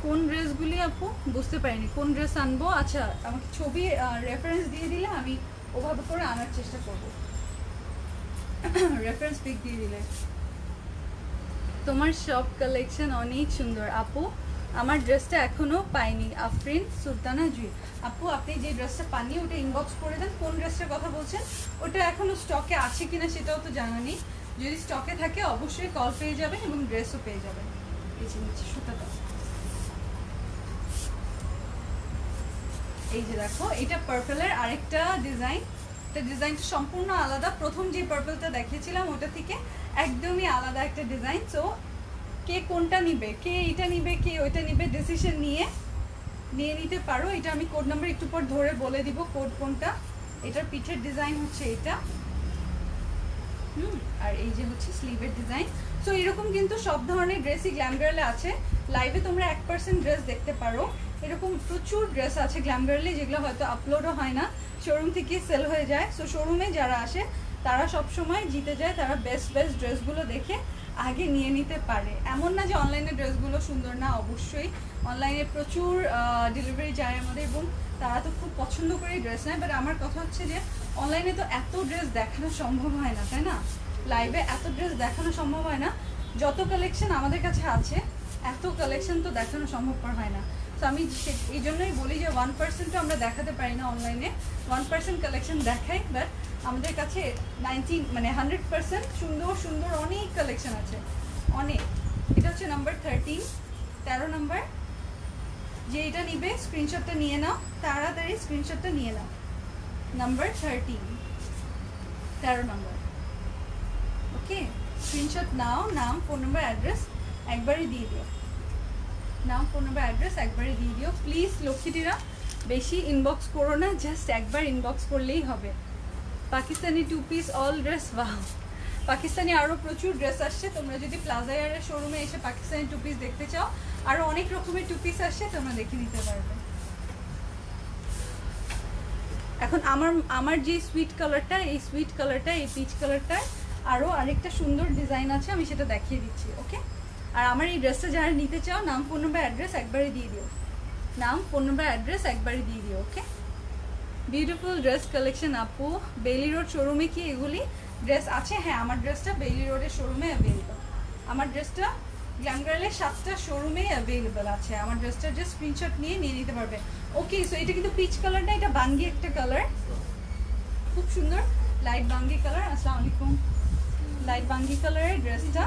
কোন ড্রেসগুলি? আপু বুঝতে পারিনি কোন ড্রেস আনবো। আচ্ছা, আমাকে ছবি রেফারেন্স দিয়ে দিলে আমি ওভাবে করে আনার চেষ্টা করব। রেফারেন্স পিক দিয়ে দিলে। তোমার সব কালেকশন অনেক সুন্দর আপু, আমার ড্রেসটা এখনো পাইনি। আফরিন সুলতানা জুই। আপু আপনি যে ড্রেসটা পাননি ওটা ইনবক্স করে দেন। কোন ড্রেসটার কথা বলছেন? ওটা এখনো স্টকে আছে কিনা সেটাও তো জানা নেই। যদি স্টকে থাকে অবশ্যই কল পেয়ে যাবেন এবং ড্রেসও পেয়ে যাবেন। এই যে নিচে সুতাটা, এই যে দেখো, এটা পার্পলের আরেকটা ডিজাইন। এটা ডিজাইনটা সম্পূর্ণ আলাদা। প্রথম যে পার্পলটা দেখিয়েছিলাম ওটা থেকে একদমই আলাদা একটা ডিজাইন। সো কে কোনটা নিবে, কে এটা নিবে, কে ওইটা নিবে, ডিসিশন নিয়ে নিতে পারো। এটা আমি কোড নাম্বার একটু পর ধরে বলে দিব কোড কোনটা। এটার পিঠের ডিজাইন হচ্ছে এটা, আর এই যে হচ্ছে স্লিভের ডিজাইন। সো এরকম কিন্তু সব ধরনের ড্রেসই গ্ল্যাম গার্লে আছে। লাইভে তোমরা 1% ড্রেস দেখতে পারো। এরকম প্রচুর ড্রেস আছে গ্ল্যাম গার্লে, যেগুলো হয়তো আপলোডও হয় না, শোরুম থেকে সেল হয়ে যায়। সো শোরুমে যারা আসে তারা সব সময় জিতে যায়, তারা বেস্ট ড্রেসগুলো দেখে আগে নিয়ে নিতে পারে। এমন না যে অনলাইনে ড্রেসগুলো সুন্দর না, অবশ্যই অনলাইনে প্রচুর ডেলিভারি যায় আমাদের এবং তারা তো খুব পছন্দ করে ড্রেস নেয়। বাট আমার কথা হচ্ছে যে অনলাইনে তো এত ড্রেস দেখানো সম্ভব হয় না, তাই না? লাইভে এত ড্রেস দেখানো সম্ভব হয় না। যত কালেকশন আমাদের কাছে আছে, এত কালেকশন তো দেখানো সম্ভবপর হয় না। তো আমি এই জন্যই বলি যে 1%ও আমরা দেখাতে পারি না অনলাইনে। 1% কালেকশন দেখাই, বাট আমাদের কাছে 100% সুন্দর অনেক কালেকশন আছে, অনেক। এটা হচ্ছে নাম্বার 13 নাম্বার। যে এটা নিবে স্ক্রিনশটটা নিয়ে নাও, তাড়াতাড়ি স্ক্রিনশটটা নিয়ে নাও। Number 13 number. ওকে, স্ক্রিনশট নাও, নাম, ফোন নাম্বার, অ্যাড্রেস একবারই দিয়ে দিও। নাম, ফোন নাম্বার, অ্যাড্রেস একবারে দিয়ে দিও প্লিজ। লক্ষ্মীটিরা বেশি ইনবক্স করো না, জাস্ট একবার ইনবক্স করলেই হবে। পাকিস্তানি 2 পিস অল ড্রেস, বাহ! পাকিস্তানি আরও প্রচুর ড্রেস আসছে। তোমরা যদি প্লাজা এয়ারের শোরুমে এসে পাকিস্তানি 2 পিস দেখতে চাও, আরও অনেক রকমের 2 পিস আসছে, তোমরা দেখে নিতে পারবে। এখন আমার যে সুইট কালারটা, এই সুইট কালারটা, এই পিচ কালারটা আরও আরেকটা সুন্দর ডিজাইন আছে, আমি সেটা দেখিয়ে দিচ্ছি। ওকে, আর আমার এই ড্রেসটা যারা নিতে চাও, নাম, ফোন নাম্বার, অ্যাড্রেস একবারে দিয়ে দিও। নাম, ফোন নাম্বার, অ্যাড্রেস একবারে দিয়ে দিও। ওকে, বিউটিফুল ড্রেস কালেকশন আপু। বেইলি রোড শোরুমে কি এগুলি ড্রেস আছে? হ্যাঁ, আমার ড্রেসটা বেইলি রোডের শোরুমে অ্যাভেলেবল। আমার ড্রেসটা গ্ল্যাম গার্লের 7টা শোরুমে অ্যাভেলেবল আছে। আমার ড্রেসটা যে স্ক্রিনশট নিয়ে নিতে পারবে। ওকে, সো এটা কিন্তু পিচ কালার না, এটা বাঙ্গি একটা কালার। খুব সুন্দর লাইট বাঙ্গি কালার। আসসালামু আলাইকুম। লাইট বাঙ্গি কালারের ড্রেসটা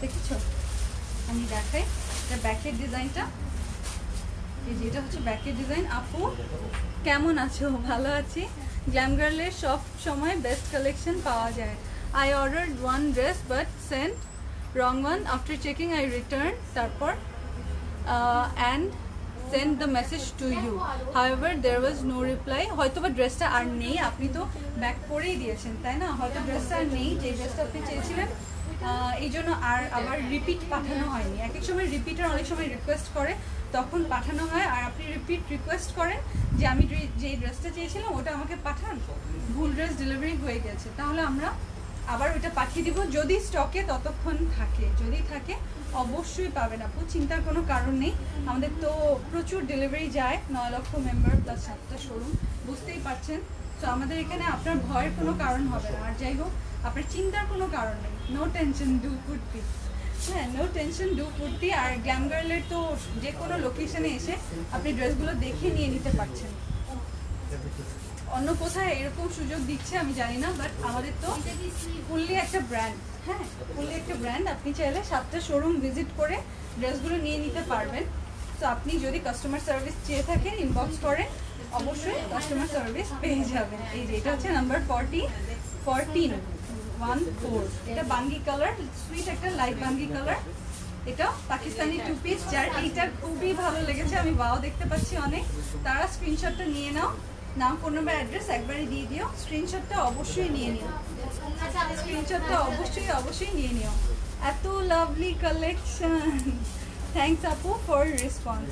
দেখেছো? আমি দেখাই এটা ব্যাকের ডিজাইনটা। এই যে এটা হচ্ছে ব্যাকের ডিজাইন। আপু কেমন আছো? ভালো আছি। গ্ল্যাম গার্লের সব সময় বেস্ট কালেকশন পাওয়া যায়। I ordered one dress but sent wrong one. After checking I returned তারপর and send the message to you. However there was no reply. হয়তোবা ড্রেসটা আর নেই, আপনি তো ব্যাক করেই দিয়েছেন তাই না? হয়তো ড্রেসটা আর নেই, যে ড্রেসটা আপনি চেয়েছিলেন, এই জন্য আর আবার রিপিট পাঠানো হয়নি। এক এক সময় রিপিটার অনেক সময় রিকোয়েস্ট করে, তখন পাঠানো হয়। আর আপনি রিপিট রিকোয়েস্ট করেন যে আমি যে ড্রেসটা চেয়েছিলাম ওটা আমাকে পাঠান, ভুল ড্রেস ডেলিভারি হয়ে গেছে, তাহলে আমরা আবার ওইটা পাঠিয়ে দিব যদি স্টকে ততক্ষণ থাকে। যদি থাকে অবশ্যই পাবেন আপু, চিন্তার কোনো কারণ নেই। আমাদের তো প্রচুর ডেলিভারি যায়, 9 লক্ষ মেম্বার প্লাস 7টা শোরুম, বুঝতেই পারছেন। তো আমাদের এখানে আপনার ভয়ের কোনো কারণ হবে না। আর যাই হোক, আপনার চিন্তার কোনো কারণ নেই। No tension, do kurti. হ্যাঁ, নো টেনশন, ডু কুর্তি। আর গ্ল্যাম গার্লের তো যে কোনো লোকেশনে এসে আপনি ড্রেসগুলো দেখে নিয়ে নিতে পারছেন। অন্য কোথায় এরকম সুযোগ দিচ্ছে আমি জানি না, বাট আমাদের তো ফুললি একটা ব্র্যান্ড। হ্যাঁ, ফুললি একটা ব্র্যান্ড। আপনি চাইলে 7টা শোরুম ভিজিট করে ড্রেসগুলো নিয়ে নিতে পারবেন। তো আপনি যদি কাস্টমার সার্ভিস চেয়ে থাকেন, ইনবক্স করেন, অবশ্যই কাস্টমার সার্ভিস পেয়ে যাবেন। এই যে এটা হচ্ছে নাম্বার 14। এটা বাঙ্গি কালার, সুইট একটা লাইট বাঙ্গি কালার। এটা পাকিস্তানি 2 পিস, যার এইটা খুবই ভালো লেগেছে, আমি ওয়াও দেখতে পাচ্ছি অনেক, তারা স্ক্রিনশটটা নিয়ে নাও। নাম, ফোন নাম্বার, অ্যাড্রেস একবারে দিয়ে দিও। স্ক্রিনশটটা অবশ্যই নিয়ে নিও, স্ক্রিনশটটা অবশ্যই নিয়ে নিও। এত লাভলি কালেকশন। থ্যাংকস আপু ফর রেসপন্স।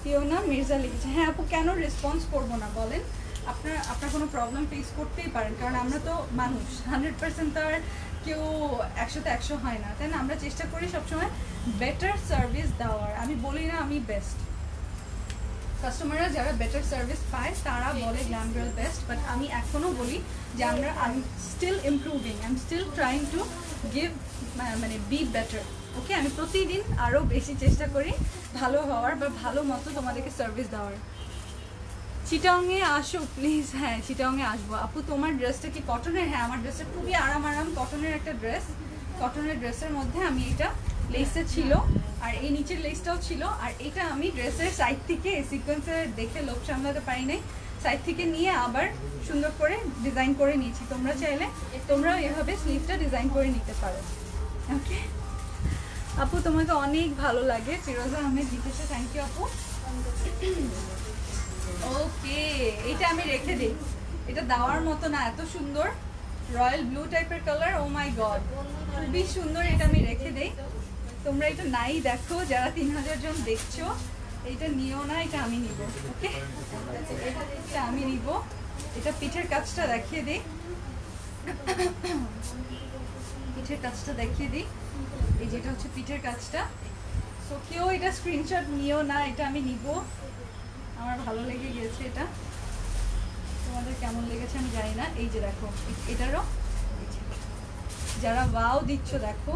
ফিওনা মির্জা লিখেছে। হ্যাঁ আপু, কেন রেসপন্স করবো না বলেন? আপনার কোনো প্রবলেম ফেস করতেই পারেন, কারণ আমরা তো মানুষ, 100% তো আর কেউ 100তে 100 হয় না, তাই না? আমরা চেষ্টা করি সবসময় বেটার সার্ভিস দেওয়ার। আমি বলি না আমি বেস্ট, কাস্টমাররা যারা বেটার সার্ভিস পায় তারা বলে গ্ল্যাম গার্ল বেস্ট, বাট আমি এখনও বলি যে I am still improving, I am still trying to give, মানে বি বেটার। ওকে, আমি প্রতিদিন আরও বেশি চেষ্টা করি ভালো হওয়ার বা ভালো মতো তোমাদেরকে সার্ভিস দেওয়ার। চিটাংয়ে আসো প্লিজ। হ্যাঁ, চিটাংয়ে আসবো। আপু তোমার ড্রেসটা কি কটনের? হ্যাঁ, আমার ড্রেসটা খুবই আরাম কটনের একটা ড্রেস। কটনের ড্রেসের মধ্যে আমি এটা লেসে ছিল, আর এই নিচের লেসটাও ছিল। আর এটা আমি ড্রেসের সাইড থেকে সিকোয়েন্সের দেখে লোক সামলাতে পারি নাই, সাইড থেকে নিয়ে আবার সুন্দর করে ডিজাইন করে নিয়েছি। তোমরা চাইলে তোমরাও এভাবে স্লিভটা ডিজাইন করে নিতে পারো। ওকে আপু, তোমাকে অনেক ভালো লাগে। ফিরোজা আহমেদ লিখেছে, থ্যাংক ইউ আপু। ওকে, এটা আমি রেখে দিই, এটা দেওয়ার মতো না, এত সুন্দর রয়্যাল ব্লু টাইপের কালার। ও মাই গড, খুবই সুন্দর। এটা আমি রেখে দেই, তোমরা এটা নাই দেখো, যারা 3000 জন দেখছো, এটা নিও না, এটা আমি নিব। ওকে, এটা আমি নিব। এটা পিঠের কাজটা দেখিয়ে দিই, পিঠের কাজটা দেখিয়ে দিই। এই যেটা হচ্ছে পিঠের কাজটা। সো কেউ এটা স্ক্রিনশট নিও না, এটা আমি নিব। আমার ভালো লেগে গেছে এটা, তোমাদের কেমন লেগেছে আমি জানি না। এই যে দেখো, এটারও যারা ওয়াও দিচ্ছ, দেখো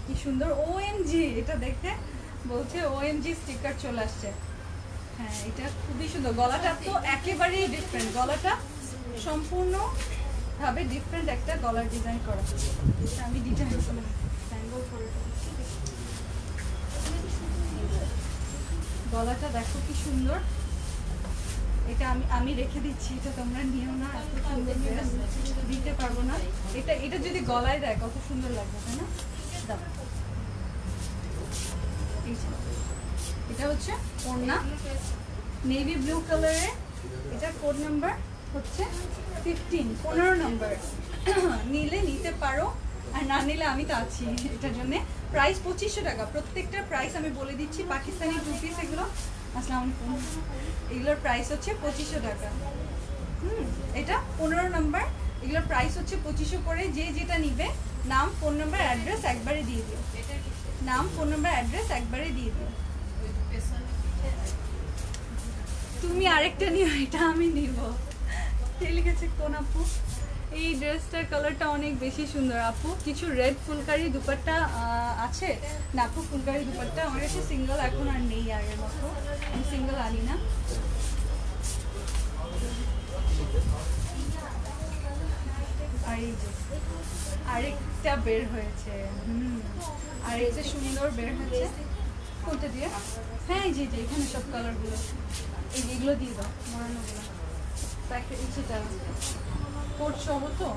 কি সুন্দর। OMG, এটা দেখে বলছে OMG স্টিকার চলে আসছে। হ্যাঁ, এটা খুবই সুন্দর। গলাটা তো একেবারেই ডিফারেন্ট, গলাটা সম্পূর্ণভাবে ডিফারেন্ট একটা গলার ডিজাইন করা। আমি ডিজাইন করে গলাটা দেখো কি সুন্দর। এটা আমি রেখে দিচ্ছি, এটা তোমরা নিও না, এত সুন্দর ড্রেস দিতে পারবো না। এটা যদি গলায় দেয় কত সুন্দর লাগবে, তাই না? এটা হচ্ছে ওড়না, নেভি ব্লু কালারের। এটা কোড নাম্বার হচ্ছে 15 নাম্বার। নিলে নিতে পারো, আর না নিলে আমি তো আছি এটার জন্য। প্রাইস 2500 টাকা, প্রত্যেকটার প্রাইস আমি বলে দিচ্ছি। পাকিস্তানি 2 পিস এগুলো। আসসালামু আলাইকুম। এগুলোর প্রাইস হচ্ছে 2500 টাকা। এটা 15 নাম্বার, এগুলোর প্রাইস হচ্ছে 2500 করে। যে যেটা নিবে, নাম, ফোন নাম্বার, অ্যাড্রেস একবারে দিয়ে দিও। নাম, ফোন নাম্বার, অ্যাড্রেস একবারে দিয়ে দিও। তুমি আরেকটা নিও, এটা আমি নিব। কে লিখেছে কোন আপু? এই ড্রেসটার কালারটা অনেক বেশি সুন্দর আপু। কিছু রেড ফুলকারি দুপাট্টা আছে না আপু? ফুলকারি দুপাট্টা আমার কাছে সিঙ্গেল এখন আর নেই আগের মতো, আমি সিঙ্গেল আনি না। আর এই যে আরেকটা বের হয়েছে, আরেকটা সুন্দর বের হয়েছে। কোনটা দিয়ে? হ্যাঁ এই যে এখানে সব কালারগুলো, এই যেগুলো দিয়ে দাও মরানোগুলো, প্যাকেট ইচ্ছেটা কোট সহ তো,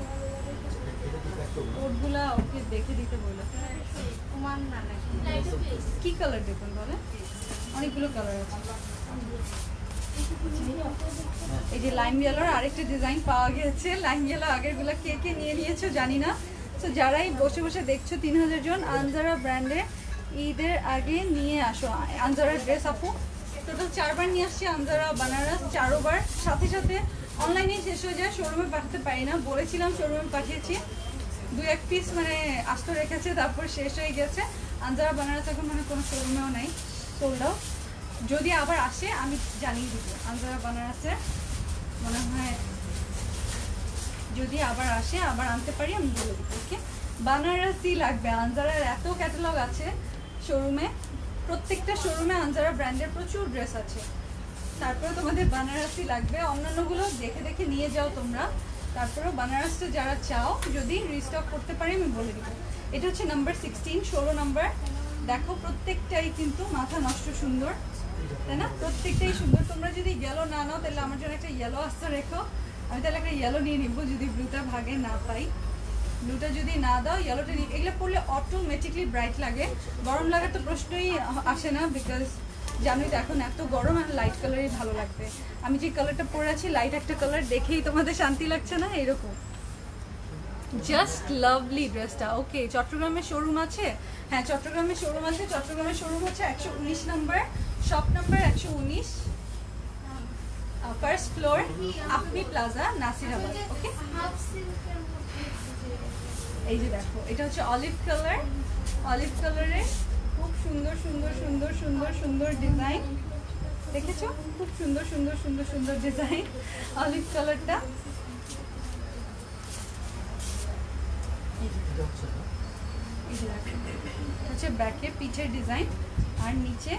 কোটগুলা ওকে দেখে দিতে বলো। কি কালার দেখুন বলে, অনেকগুলো কালার আছে। এই যে লাইম ইয়েলোর আরেকটা ডিজাইন পাওয়া গেছে। লাইম ইয়েলো আগেরগুলো কে কে নিয়ে নিয়েছো জানি না। তো যারাই বসে বসে দেখছো 3000 জন, আনজারা ব্র্যান্ডে ঈদের আগে নিয়ে আসো আনজারা ড্রেস। আপু টোটাল 4 বার নিয়ে আসছি আনজারা বানারস, 4 বার সাথে সাথে অনলাইনে শেষ হয়ে যায়, শোরুমে পাঠাতে পারি না। বলেছিলাম শোরুমে পাঠিয়েছি, 2-1 পিস মানে আস্ত রেখেছে, তারপর শেষ হয়ে গেছে। আনজারা বানারস এখন মানে কোনো শোরুমেও নেই, সোল্ড আউট। যদি আবার আসে আমি জানিয়ে দিব। আনজারা বানারসের মনে হয় যদি আবার আসে আবার আনতে পারি আমি বলে দিব। ওকে, বানারসি লাগবে। আনজারার এত ক্যাটালগ আছে শোরুমে, প্রত্যেকটা শোরুমে আনজারা ব্র্যান্ডের প্রচুর ড্রেস আছে। তারপরে তোমাদের বানারসি লাগবে, অন্যান্যগুলো দেখে দেখে নিয়ে যাও তোমরা। তারপরেও বানারসটা যারা চাও যদি রিস্টক করতে পারি আমি বলে দিব। এটা হচ্ছে নাম্বার 16, 16 নাম্বার। দেখো প্রত্যেকটাই কিন্তু মাথা নষ্ট সুন্দর, তাই না? প্রত্যেকটাই সুন্দর। তোমরা যদি ইয়েলো না নাও তাহলে আমার জন্য একটা ইয়েলো আস্তে রেখো, আমি তাহলে একটা ইয়েলো নিয়ে নিবো যদি ব্লুটা ভাগে না পাই। ব্লুটা যদি না দাও ইয়েলোটা নিয়ে, এগুলো পরলে অটোমেটিকলি ব্রাইট লাগে, গরম লাগার তো প্রশ্নই আসে না, বিকজ জানোই তো এখন এত গরম, আর লাইট কালারই ভালো লাগবে। আমি যে কালারটা পরে আছি লাইট একটা কালার, দেখেই তোমাদের শান্তি লাগছে না? এরকম জাস্ট লাভলি ড্রেসটা। ওকে, চট্টগ্রামে শোরুম আছে? হ্যাঁ চট্টগ্রামে শোরুম আছে। চট্টগ্রামের শোরুম হচ্ছে 119 number, shop number 119, first floor, আপনি প্লাজা, নাসিরাবাদ। ওকে, এই যে দেখো এটা হচ্ছে অলিভ কালার, অলিভ কালারের খুব সুন্দর সুন্দর সুন্দর সুন্দর সুন্দর ডিজাইন। দেখেছো? খুব সুন্দর সুন্দর সুন্দর সুন্দর ডিজাইন অলিভ কালারটা। এই যে দেখো হচ্ছে ব্যাকে পিঠের ডিজাইন, আর নিচে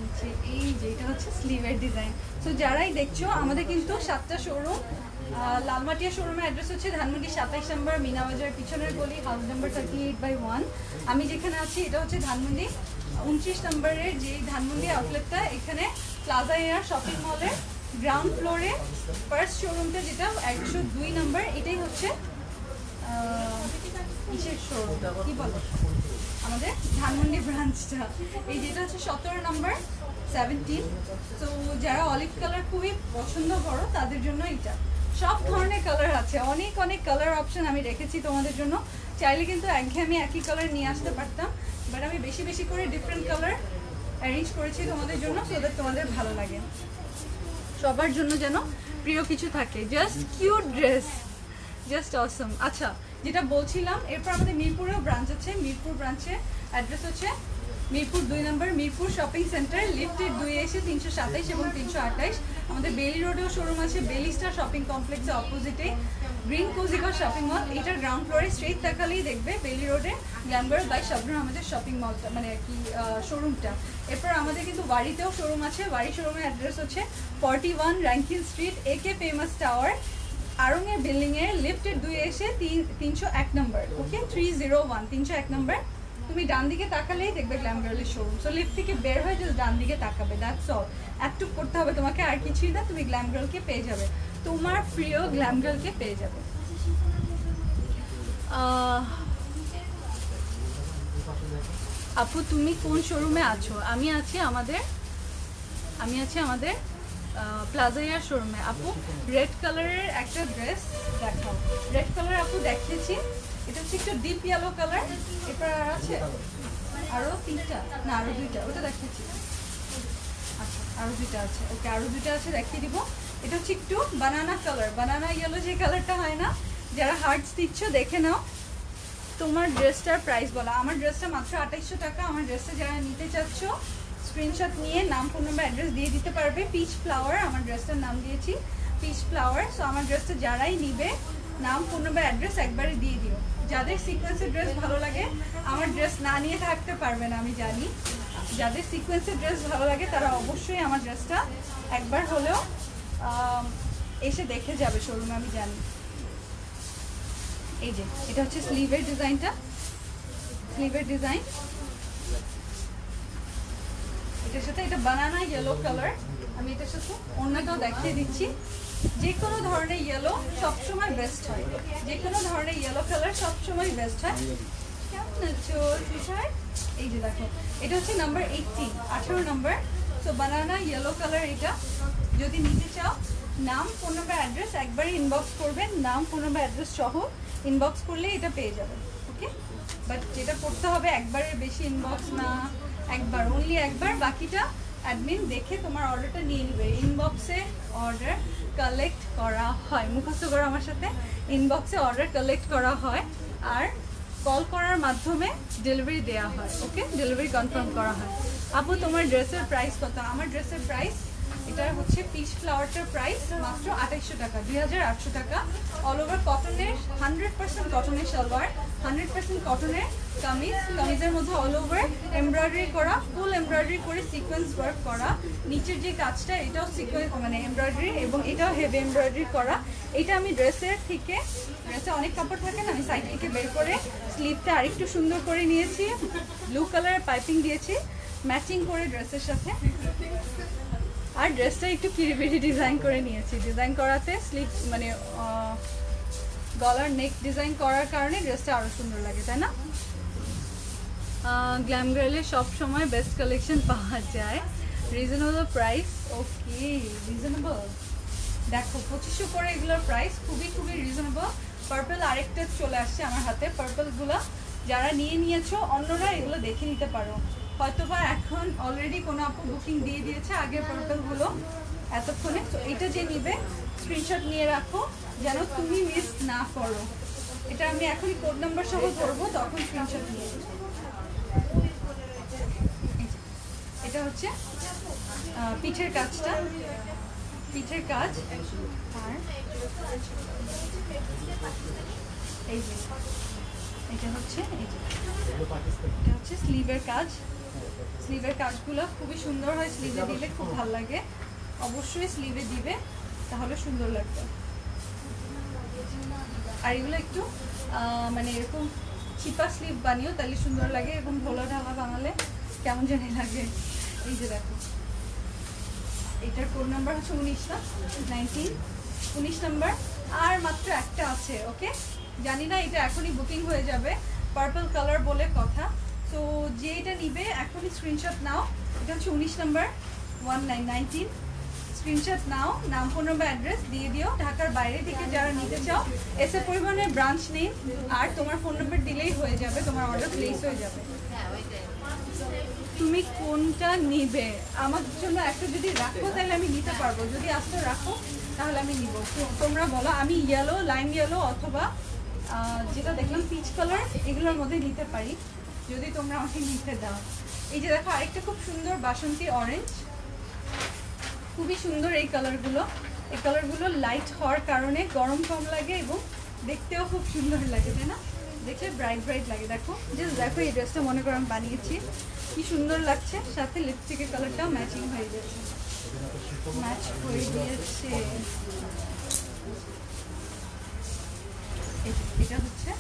নিচে এই যেটা হচ্ছে স্লিভের ডিজাইন। সো যারাই দেখছো আমাদের কিন্তু 7টা শোরুম। লালমাটিয়া শোরুমের অ্যাড্রেস হচ্ছে ধানমন্ডি 27 নম্বর, মিনাবাজার পিছনের গলি, হাউস নাম্বার 38/1। আমি যেখানে আছি এটা হচ্ছে ধানমন্ডি 29 নম্বরের যে ধানমন্ডি আউটলেটটা, এখানে প্লাজা এয়ার শপিং মলের গ্রাউন্ড ফ্লোরে ফার্স্ট শোরুমটা যেটা 102 নম্বর, এটাই হচ্ছে কিসের শোরুম কি বলো আমাদের ধানমন্ডি ব্রাঞ্চটা। এই যেটা হচ্ছে 17 নম্বর 17। তো যারা অলিভ কালার খুবই পছন্দ করো তাদের জন্য এটা। সব ধরনের কালার আছে, অনেক অনেক কালার অপশন আমি রেখেছি তোমাদের জন্য। চাইলে কিন্তু একঘেয়েমি একই কালার নিয়ে আসতে পারতাম, বাট আমি বেশি বেশি করে ডিফারেন্ট কালার অ্যারেঞ্জ করেছি তোমাদের জন্য, সো দ্যাট তোমাদের ভালো লাগে, সবার জন্য যেন প্রিয় কিছু থাকে। জাস্ট কিউট ড্রেস, জাস্ট অসম। আচ্ছা যেটা বলছিলাম, এরপর আমাদের মিরপুরেও ব্রাঞ্চ আছে। মিরপুর ব্রাঞ্চে অ্যাড্রেস হচ্ছে মিরপুর 2 নম্বর, মিরপুর শপিং সেন্টার, লিফটের 2 এসে 327 এবং 328। আমাদের বেলি রোডেও শোরুম আছে, বেলি স্টার শপিং কমপ্লেক্সের অপোজিটে গ্রিন কোজিকো শপিং মল। এটার গ্রাউন্ড ফ্লোরে স্ট্রেট তাকালেই দেখবে বেলি রোডে গ্ল্যামবার বাই শাবনূর আমাদের শপিং মলটা, মানে কি শোরুমটা। এরপর আমাদের কিন্তু বাড়িতেও শোরুম আছে। বাড়ি শোরুমের অ্যাড্রেস হচ্ছে 41 র্যাঙ্কিন স্ট্রিট, একে ফেমাস টাওয়ার, আরঙের বিল্ডিংয়ের লিফটের 2 এসে 301 নম্বর। ওকে, 301 301 নম্বর। তুমি ডান দিকে তাকালেই দেখবে গ্ল্যাম গার্লের শোরুম। সো লিফট থেকে বের হয়ে জাস্ট ডান দিকে তাকাবে, দ্যাটস অল। একটু করতে হবে তোমাকে, আর কিছুই না, তুমি গ্ল্যাম গার্লকে পেয়ে যাবে, তোমার প্রিয় গ্ল্যাম গার্লকে পেয়ে যাবে। আপু তুমি কোন শোরুমে আছো? আমি আছি আমাদের প্লাজা এয়ার শোরুমে। আপু রেড কালারের একটা ড্রেস দেখাও। রেড কালার আপু দেখিয়েছি, এটা হচ্ছে একটু ডিপ ইয়েলো কালার। এরপর আর আছে আরও 3টা, না আরও 2টা, ওটা দেখিয়েছি। আচ্ছা আরও 2টা আছে, ওকে আরও 2টা আছে দেখিয়ে দিব। এটা হচ্ছে একটু বানানা কালার, বানানা ইয়েলো যে কালারটা হয় না, যারা হার্টস দিচ্ছ দেখে নাও। তোমার ড্রেসটার প্রাইস বলা। আমার ড্রেসটা মাত্র 2800 টাকা। আমার ড্রেসটা যারা নিতে চাচ্ছ স্ক্রিনশট নিয়ে নাম, ফোন নাম্বার, অ্যাড্রেস দিয়ে দিতে পারবে। পিচ ফ্লাওয়ার আমার ড্রেসটার নাম দিয়েছি, পিচ ফ্লাওয়ার। সো আমার ড্রেসটা যারাই নিবে নাম, ফোন নাম্বার, অ্যাড্রেস একবারে দিয়ে দিও। যাদের সিকোয়েন্সের ড্রেস ভালো লাগে, আমার ড্রেস না নিয়ে থাকতে পারবে না আমি জানি। যাদের সিকোয়েন্সের ড্রেস ভালো লাগে তারা অবশ্যই আমার ড্রেসটা একবার হলেও এসে দেখে যাবে শোরুমে, আমি জানি। এই যে এটা হচ্ছে স্লিভের ডিজাইনটা, স্লিভের ডিজাইন। এটার সাথে এটা বানানা ইয়েলো কালার। আমি এটার সাথে অন্যটাও দেখিয়ে দিচ্ছি। যে কোনো ধরনের ইয়েলো সবসময় বেস্ট হয়, যে কোনো ধরনের ইয়েলো কালার সবসময় বেস্ট হয়। কেমন আছো তুষার? এই যে দেখো, এটা হচ্ছে নাম্বার 18, 18 নাম্বার। সো বানানা ইয়েলো কালার। এটা যদি নিতে চাও, নাম, ফোন নাম্বার, অ্যাড্রেস একবারই ইনবক্স করবেন। নাম, ফোন নাম্বার, অ্যাড্রেস সহ ইনবক্স করলে এটা পেয়ে যাবেন। ওকে, বাট যেটা করতে হবে একবারের বেশি ইনবক্স না, একবার, অনলি একবার। বাকিটা অ্যাডমিন দেখে তোমার অর্ডারটা নিয়ে নেবে। ইনবক্সে অর্ডার কালেক্ট করা হয়, মুখস্থ করো আমার সাথে, ইনবক্সে অর্ডার কালেক্ট করা হয় আর কল করার মাধ্যমে ডেলিভারি দেওয়া হয়। ওকে, ডেলিভারি কনফার্ম করা হয়। আপু তোমার ড্রেসের প্রাইস কত? আমার ড্রেসের প্রাইস, এটা হচ্ছে পিচ ফ্লাওয়ারটার প্রাইস মাত্র 2800 টাকা, 2800 টাকা। অল ওভার কটনের, 100% কটনের সালোয়ার, 100% কটনের কামিজ। কামিজের মধ্যে অল ওভার এমব্রয়ডারি করা, ফুল এমব্রয়ডারি করে সিকোয়েন্স ওয়ার্ক করা। নিচের যে কাজটা এটাও সিকোয়েন্স মানে এমব্রয়ডারি, এবং এটাও হেভি এমব্রয়ডারি করা। এটা আমি ড্রেসের থেকে, ড্রেসে অনেক কাপড় থাকে না, আমি সাইড থেকে বের করে স্লিভটা আরেকটু সুন্দর করে নিয়েছি। ব্লু কালারের পাইপিং দিয়েছি ম্যাচিং করে ড্রেসের সাথে। আর ড্রেসটা একটু কিরিবিরি ডিজাইন করে নিয়েছি। ডিজাইন করাতে স্লিভ মানে গলার নেক ডিজাইন করার কারণে ড্রেসটা আরও সুন্দর লাগে, তাই না? গ্ল্যাম গার্লে সব সময় বেস্ট কালেকশন পাওয়া যায়, রিজনেবল প্রাইস। ওকে, রিজনেবল। দেখো 2500 করে এগুলোর প্রাইস, খুবই খুবই রিজনেবল। পার্পল আরেকটা চলে আসছে আমার হাতে। পার্পলগুলো যারা নিয়ে নিয়েছো অন্যরা এগুলো দেখে নিতে পারো। হয়তোবা এখন অলরেডি কোনো আপু বুকিং দিয়ে দিয়েছে আগের পার্পলগুলো এতক্ষণে। তো এটা যে নিবে স্ক্রিনশট নিয়ে রাখো যেন তুমি মিস না করো। এটা আমি এখনই কোড নাম্বার সহ ধরবো, তখন স্ক্রিনশট নিয়ে। এটা হচ্ছে পিঠের কাজটা, পিঠের কাজ। আর এই যে এটা হচ্ছে, এই যে এটা হচ্ছে স্লিভের কাজ। স্লিভের কাজগুলো খুবই সুন্দর হয়, স্লিভে দিলে খুব ভালো লাগে। অবশ্যই স্লিভে দিবে, তাহলে সুন্দর লাগবে। আর এগুলো একটু মানে এরকম চিপা স্লিভ বানিয়েও তাহলে সুন্দর লাগে, এরকম ভোলা ঢালা বানালে কেমন জানি লাগে। এই যে দেখো, এটার কোড নাম্বার হচ্ছে 19 না, 19, 19 নাম্বার। আর মাত্র একটা আছে। ওকে, জানি না এটা এখনই বুকিং হয়ে যাবে, পার্পল কালার বলে কথা। তো যে এটা নিবে এখনই স্ক্রিনশট নাও। এটা হচ্ছে 19 নাম্বার, 19, স্ক্রিনশট নাও, নাম, ফোন নাম্বার, অ্যাড্রেস দিয়ে দিও। ঢাকার বাইরে থেকে যারা নিতে চাও এসএ পরিবহনের ব্রাঞ্চ নেই, আর তোমার ফোন নাম্বার দিলেই হয়ে যাবে, তোমার অর্ডার প্লেস হয়ে যাবে। তুমি কোনটা নিবে? আমার জন্য একটা যদি রাখো তাহলে আমি নিতে পারবো, যদি আসতে রাখো তাহলে আমি নিব। তোমরা বলো, আমি ইয়েলো, লাইম ইয়েলো অথবা যেটা দেখলাম পিচ কালার, এগুলোর মধ্যে নিতে পারি যদি তোমরা আমাকে নিতে দাও। এই যে দেখো আরেকটা খুব সুন্দর বাসন্তী অরেঞ্জ, খুবই সুন্দর এই কালারগুলো। এই কালারগুলো লাইট হওয়ার কারণে গরম কম লাগে এবং দেখতেও খুব সুন্দর লাগে, তাই না? দেখলে ব্রাইট ব্রাইট লাগে। দেখো জাস্ট দেখো, এই ড্রেসটা মনে করো আমি বানিয়েছি, কি সুন্দর লাগছে। সাথে লিপস্টিকের কালারটাও ম্যাচিং হয়ে যাচ্ছে, ম্যাচ হয়ে গিয়েছে। এটা হচ্ছে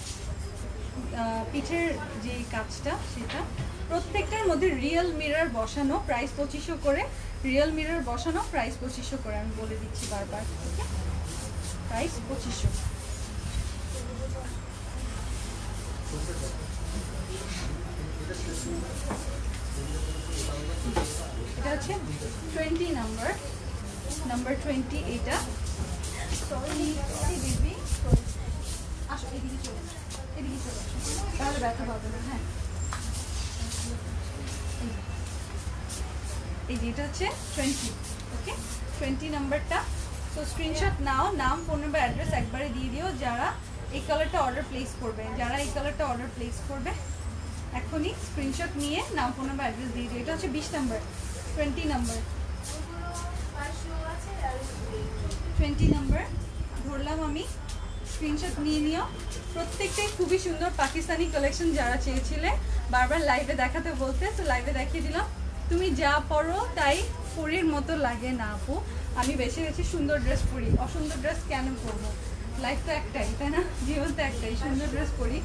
পিঠের যে কাজটা, সেটা প্রত্যেকটার মধ্যে রিয়েল মিরর বসানো, প্রাইস 2500 করে। রিয়েল মিরর বসানো, প্রাইস 2500 করে। আমি বলে দিচ্ছি বারবার, ওকে, প্রাইস 2500। এটা হচ্ছে 20 নাম্বার, নাম্বার 20 এটা। সরি বেবি, আসো এদিকে চলে, এদিকে চলে আসো, তাহলে ব্যথা পাবে না। হ্যাঁ, এই যে এটা হচ্ছে 20, ওকে, 20 নাম্বারটা। তো স্ক্রিনশট নাও, নাম, ফোন নাম্বার, অ্যাড্রেস একবারে দিয়ে দিও যারা এই কালারটা অর্ডার প্লেস করবে। যারা এই কালারটা অর্ডার প্লেস করবে এখনই স্ক্রিনশট নিয়ে নাম, ফোন নাম্বার, অ্যাড্রেস দিয়ে দিও। এটা হচ্ছে 20 নাম্বার, 20 নাম্বার, 20 নাম্বার ধরলাম আমি। স্ক্রিনশট নিয়ে নিও। প্রত্যেকটাই খুবই সুন্দর পাকিস্তানি কালেকশন, যারা চেয়েছিলে বারবার লাইভে দেখাতে বলতে, তো লাইভে দেখিয়ে দিলাম। তুমি যা পরো তাই পরির মতো লাগে না আপু। আমি বেছে বেছে সুন্দর ড্রেস পরি, অসুন্দর ড্রেস কেন পরবো? লাইফ তো একটাই, তাই না? জীবন তো একটাই, সুন্দর ড্রেস পরি।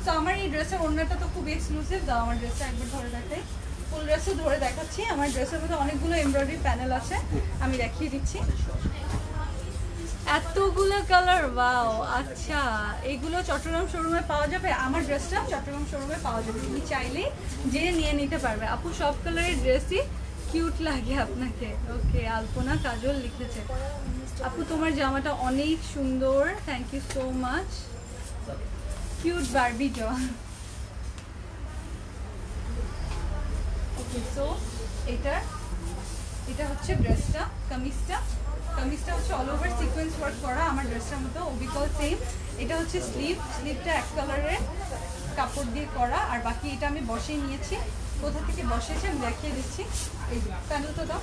তো আমার এই ড্রেসের ওড়নাটা তো খুব এক্সক্লুসিভ। দাও আমার ড্রেসটা একবার ধরে দেখাই। ফুল ড্রেসে ধরে দেখাচ্ছি। আমার ড্রেসের মধ্যে অনেকগুলো এমব্রয়ডারি প্যানেল আছে, আমি দেখিয়ে দিচ্ছি। এতগুলো কালার, ওয়াও। আচ্ছা, এগুলো চট্টগ্রাম শোরুমে পাওয়া যাবে? আমার ড্রেসটা চট্টগ্রাম শোরুমে পাওয়া যাবে, তুমি চাইলেই যে নিয়ে নিতে পারবে। আপু সব কালারের ড্রেসই কিউট লাগে আপনাকে। ওকে, আলপনা কাজল লিখেছে। আপু তোমার জামাটা অনেক সুন্দর, thank you so much. Cute Barbie doll. Okay, so এটা হচ্ছে ড্রেসটা। কামিজটা হচ্ছে অল ওভার সিকোয়েন্স ওয়ার্ক করা, আমার ড্রেসটার মতো অবিকল সেম। এটা হচ্ছে স্লিভটা এক কালারের কাপড় দিয়ে করা, আর বাকি এটা আমি বসিয়ে নিয়েছি। কোথা থেকে বসিয়েছি আমি দেখিয়ে দিচ্ছি। এই যে প্যানেল তো দাও,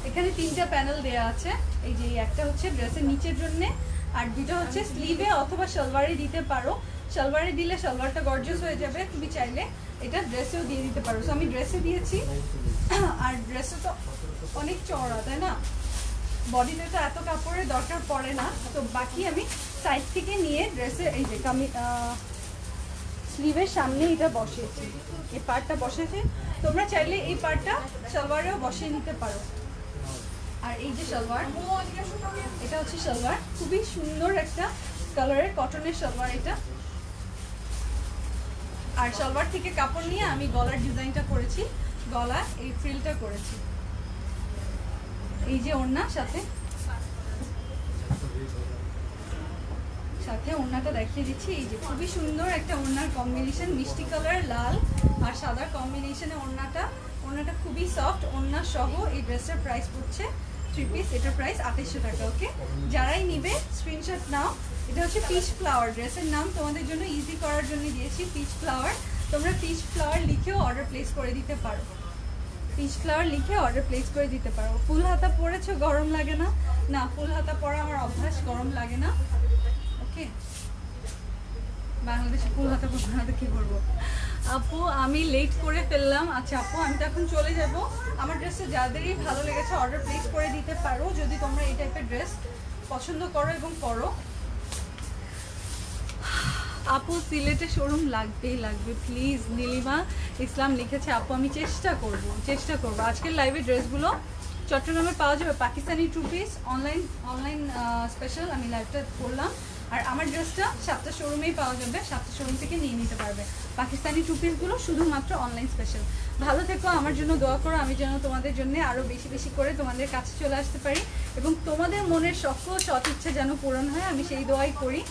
এখানে 3টা প্যানেল দেওয়া আছে। এই যে একটা হচ্ছে ড্রেসের নিচের জন্যে, আর 2টা হচ্ছে স্লিভে অথবা সালোয়ারে দিতে পারো। সালোয়ারে দিলে সালোয়ারটা গর্জিয়াস হয়ে যাবে, তুমি চাইলে এটা ড্রেসেও দিয়ে দিতে পারো। সো আমি ড্রেসে দিয়েছি, আর ড্রেসে তো অনেক চওড়া, তাই না? বডিতে তো এত কাপড়ের দরকার পড়ে না। তো বাকি আমি সাইড থেকে নিয়ে ড্রেসে এই যে স্লিভের সামনে এটা বসিয়েছি, এই পার্টটা বসেছে। তোমরা চাইলে এই পার্টটা সালোয়ারেও বসিয়ে নিতে পারো। আর এই যে সালোয়ার, এটা হচ্ছে সালোয়ার, খুবই সুন্দর একটা কালারের কটনের সালোয়ার এটা। আর সালোয়ার থেকে কাপড় নিয়ে আমি গলার ডিজাইনটা করেছি, গলা এই ফ্রিলটা করেছি। এই যে ওড়না, সাথে ওড়নাটা দেখিয়ে দিচ্ছি। এই যে খুবই সুন্দর একটা ওড়নার কম্বিনেশন, মিষ্টি কালার লাল আর সাদা কম্বিনেশনে ওড়নাটা খুবই সফট। ওড়না সহ এই ড্রেসটার প্রাইস পড়ছে 3 পিস, এটার প্রাইস 2800 টাকা। ওকে, যারাই নিবে স্ক্রিনশট নাও। এটা হচ্ছে পিচ ফ্লাওয়ার, ড্রেসের নাম তোমাদের জন্য ইজি করার জন্য দিয়েছি পিচ ফ্লাওয়ার। তোমরা পিচ ফ্লাওয়ার লিখেও অর্ডার প্লেস করে দিতে পারো, পিচ ফ্লাওয়ার লিখে অর্ডার প্লেস করে দিতে পারো। ফুল হাতা পরেছো, গরম লাগে না? না, ফুল হাতা পরা আমার অভ্যাস, গরম লাগে না। ওকে, বাংলাদেশে ফুল হাতা পরবো না তো কি করবো? আপু আমি লেট করে ফেললাম। আচ্ছা আপু, আমি তো এখন চলে যাব। আমার ড্রেসটা যাদেরই ভালো লেগেছে অর্ডার প্লেস করে দিতে পারো, যদি তোমরা এই টাইপের ড্রেস পছন্দ করো এবং পরো। আপু সিলেটে শোরুম লাগবে প্লিজ। নীলিমা ইসলাম লিখেছে। আপু আমি চেষ্টা করব। আজকের লাইভে ড্রেসগুলো চট্টগ্রামে পাওয়া যাবে, পাকিস্তানি 2 পিস অনলাইন স্পেশাল আমি লাইভটা করলাম। আর আমার ড্রেসটা 7টা শোরুমেই পাওয়া যাবে, 7টা শোরুম থেকে নিয়ে নিতে পারবে। পাকিস্তানি 2 পিসগুলো শুধুমাত্র অনলাইন স্পেশাল। ভালো থেকো, আমার জন্য দোয়া করো, আমি যেন তোমাদের জন্য আরও বেশি করে তোমাদের কাছে চলে আসতে পারি এবং তোমাদের মনের সকল সৎ ইচ্ছা যেন পূরণ হয়, আমি সেই দোয়াই করি।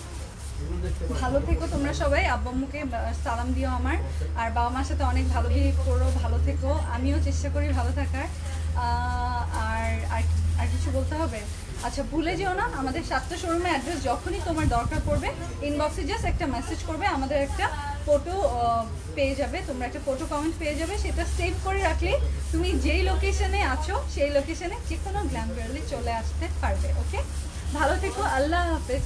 ভালো থেকো তোমরা সবাই, আব্বু আম্মুকে সালাম দিও আমার, আর বাবা মার সাথে অনেক ভালো বিহেভ করো। ভালো থেকো, আমিও চেষ্টা করি ভালো থাকার। আর কিছু বলতে হবে? আচ্ছা, ভুলে যেও না, আমাদের 7টা শোরুমের অ্যাড্রেস যখনই তোমার দরকার পড়বে ইনবক্সে জাস্ট একটা মেসেজ করবে, আমাদের একটা ফটো পেয়ে যাবে, তোমরা একটা ফটো কমেন্ট পেয়ে যাবে। সেটা সেভ করে রাখলে তুমি যেই লোকেশনে আছো সেই লোকেশনে যে কোনো গ্ল্যাম গার্লে চলে আসতে পারবে। ওকে, ভালো থেকো। আল্লাহ হাফেজ।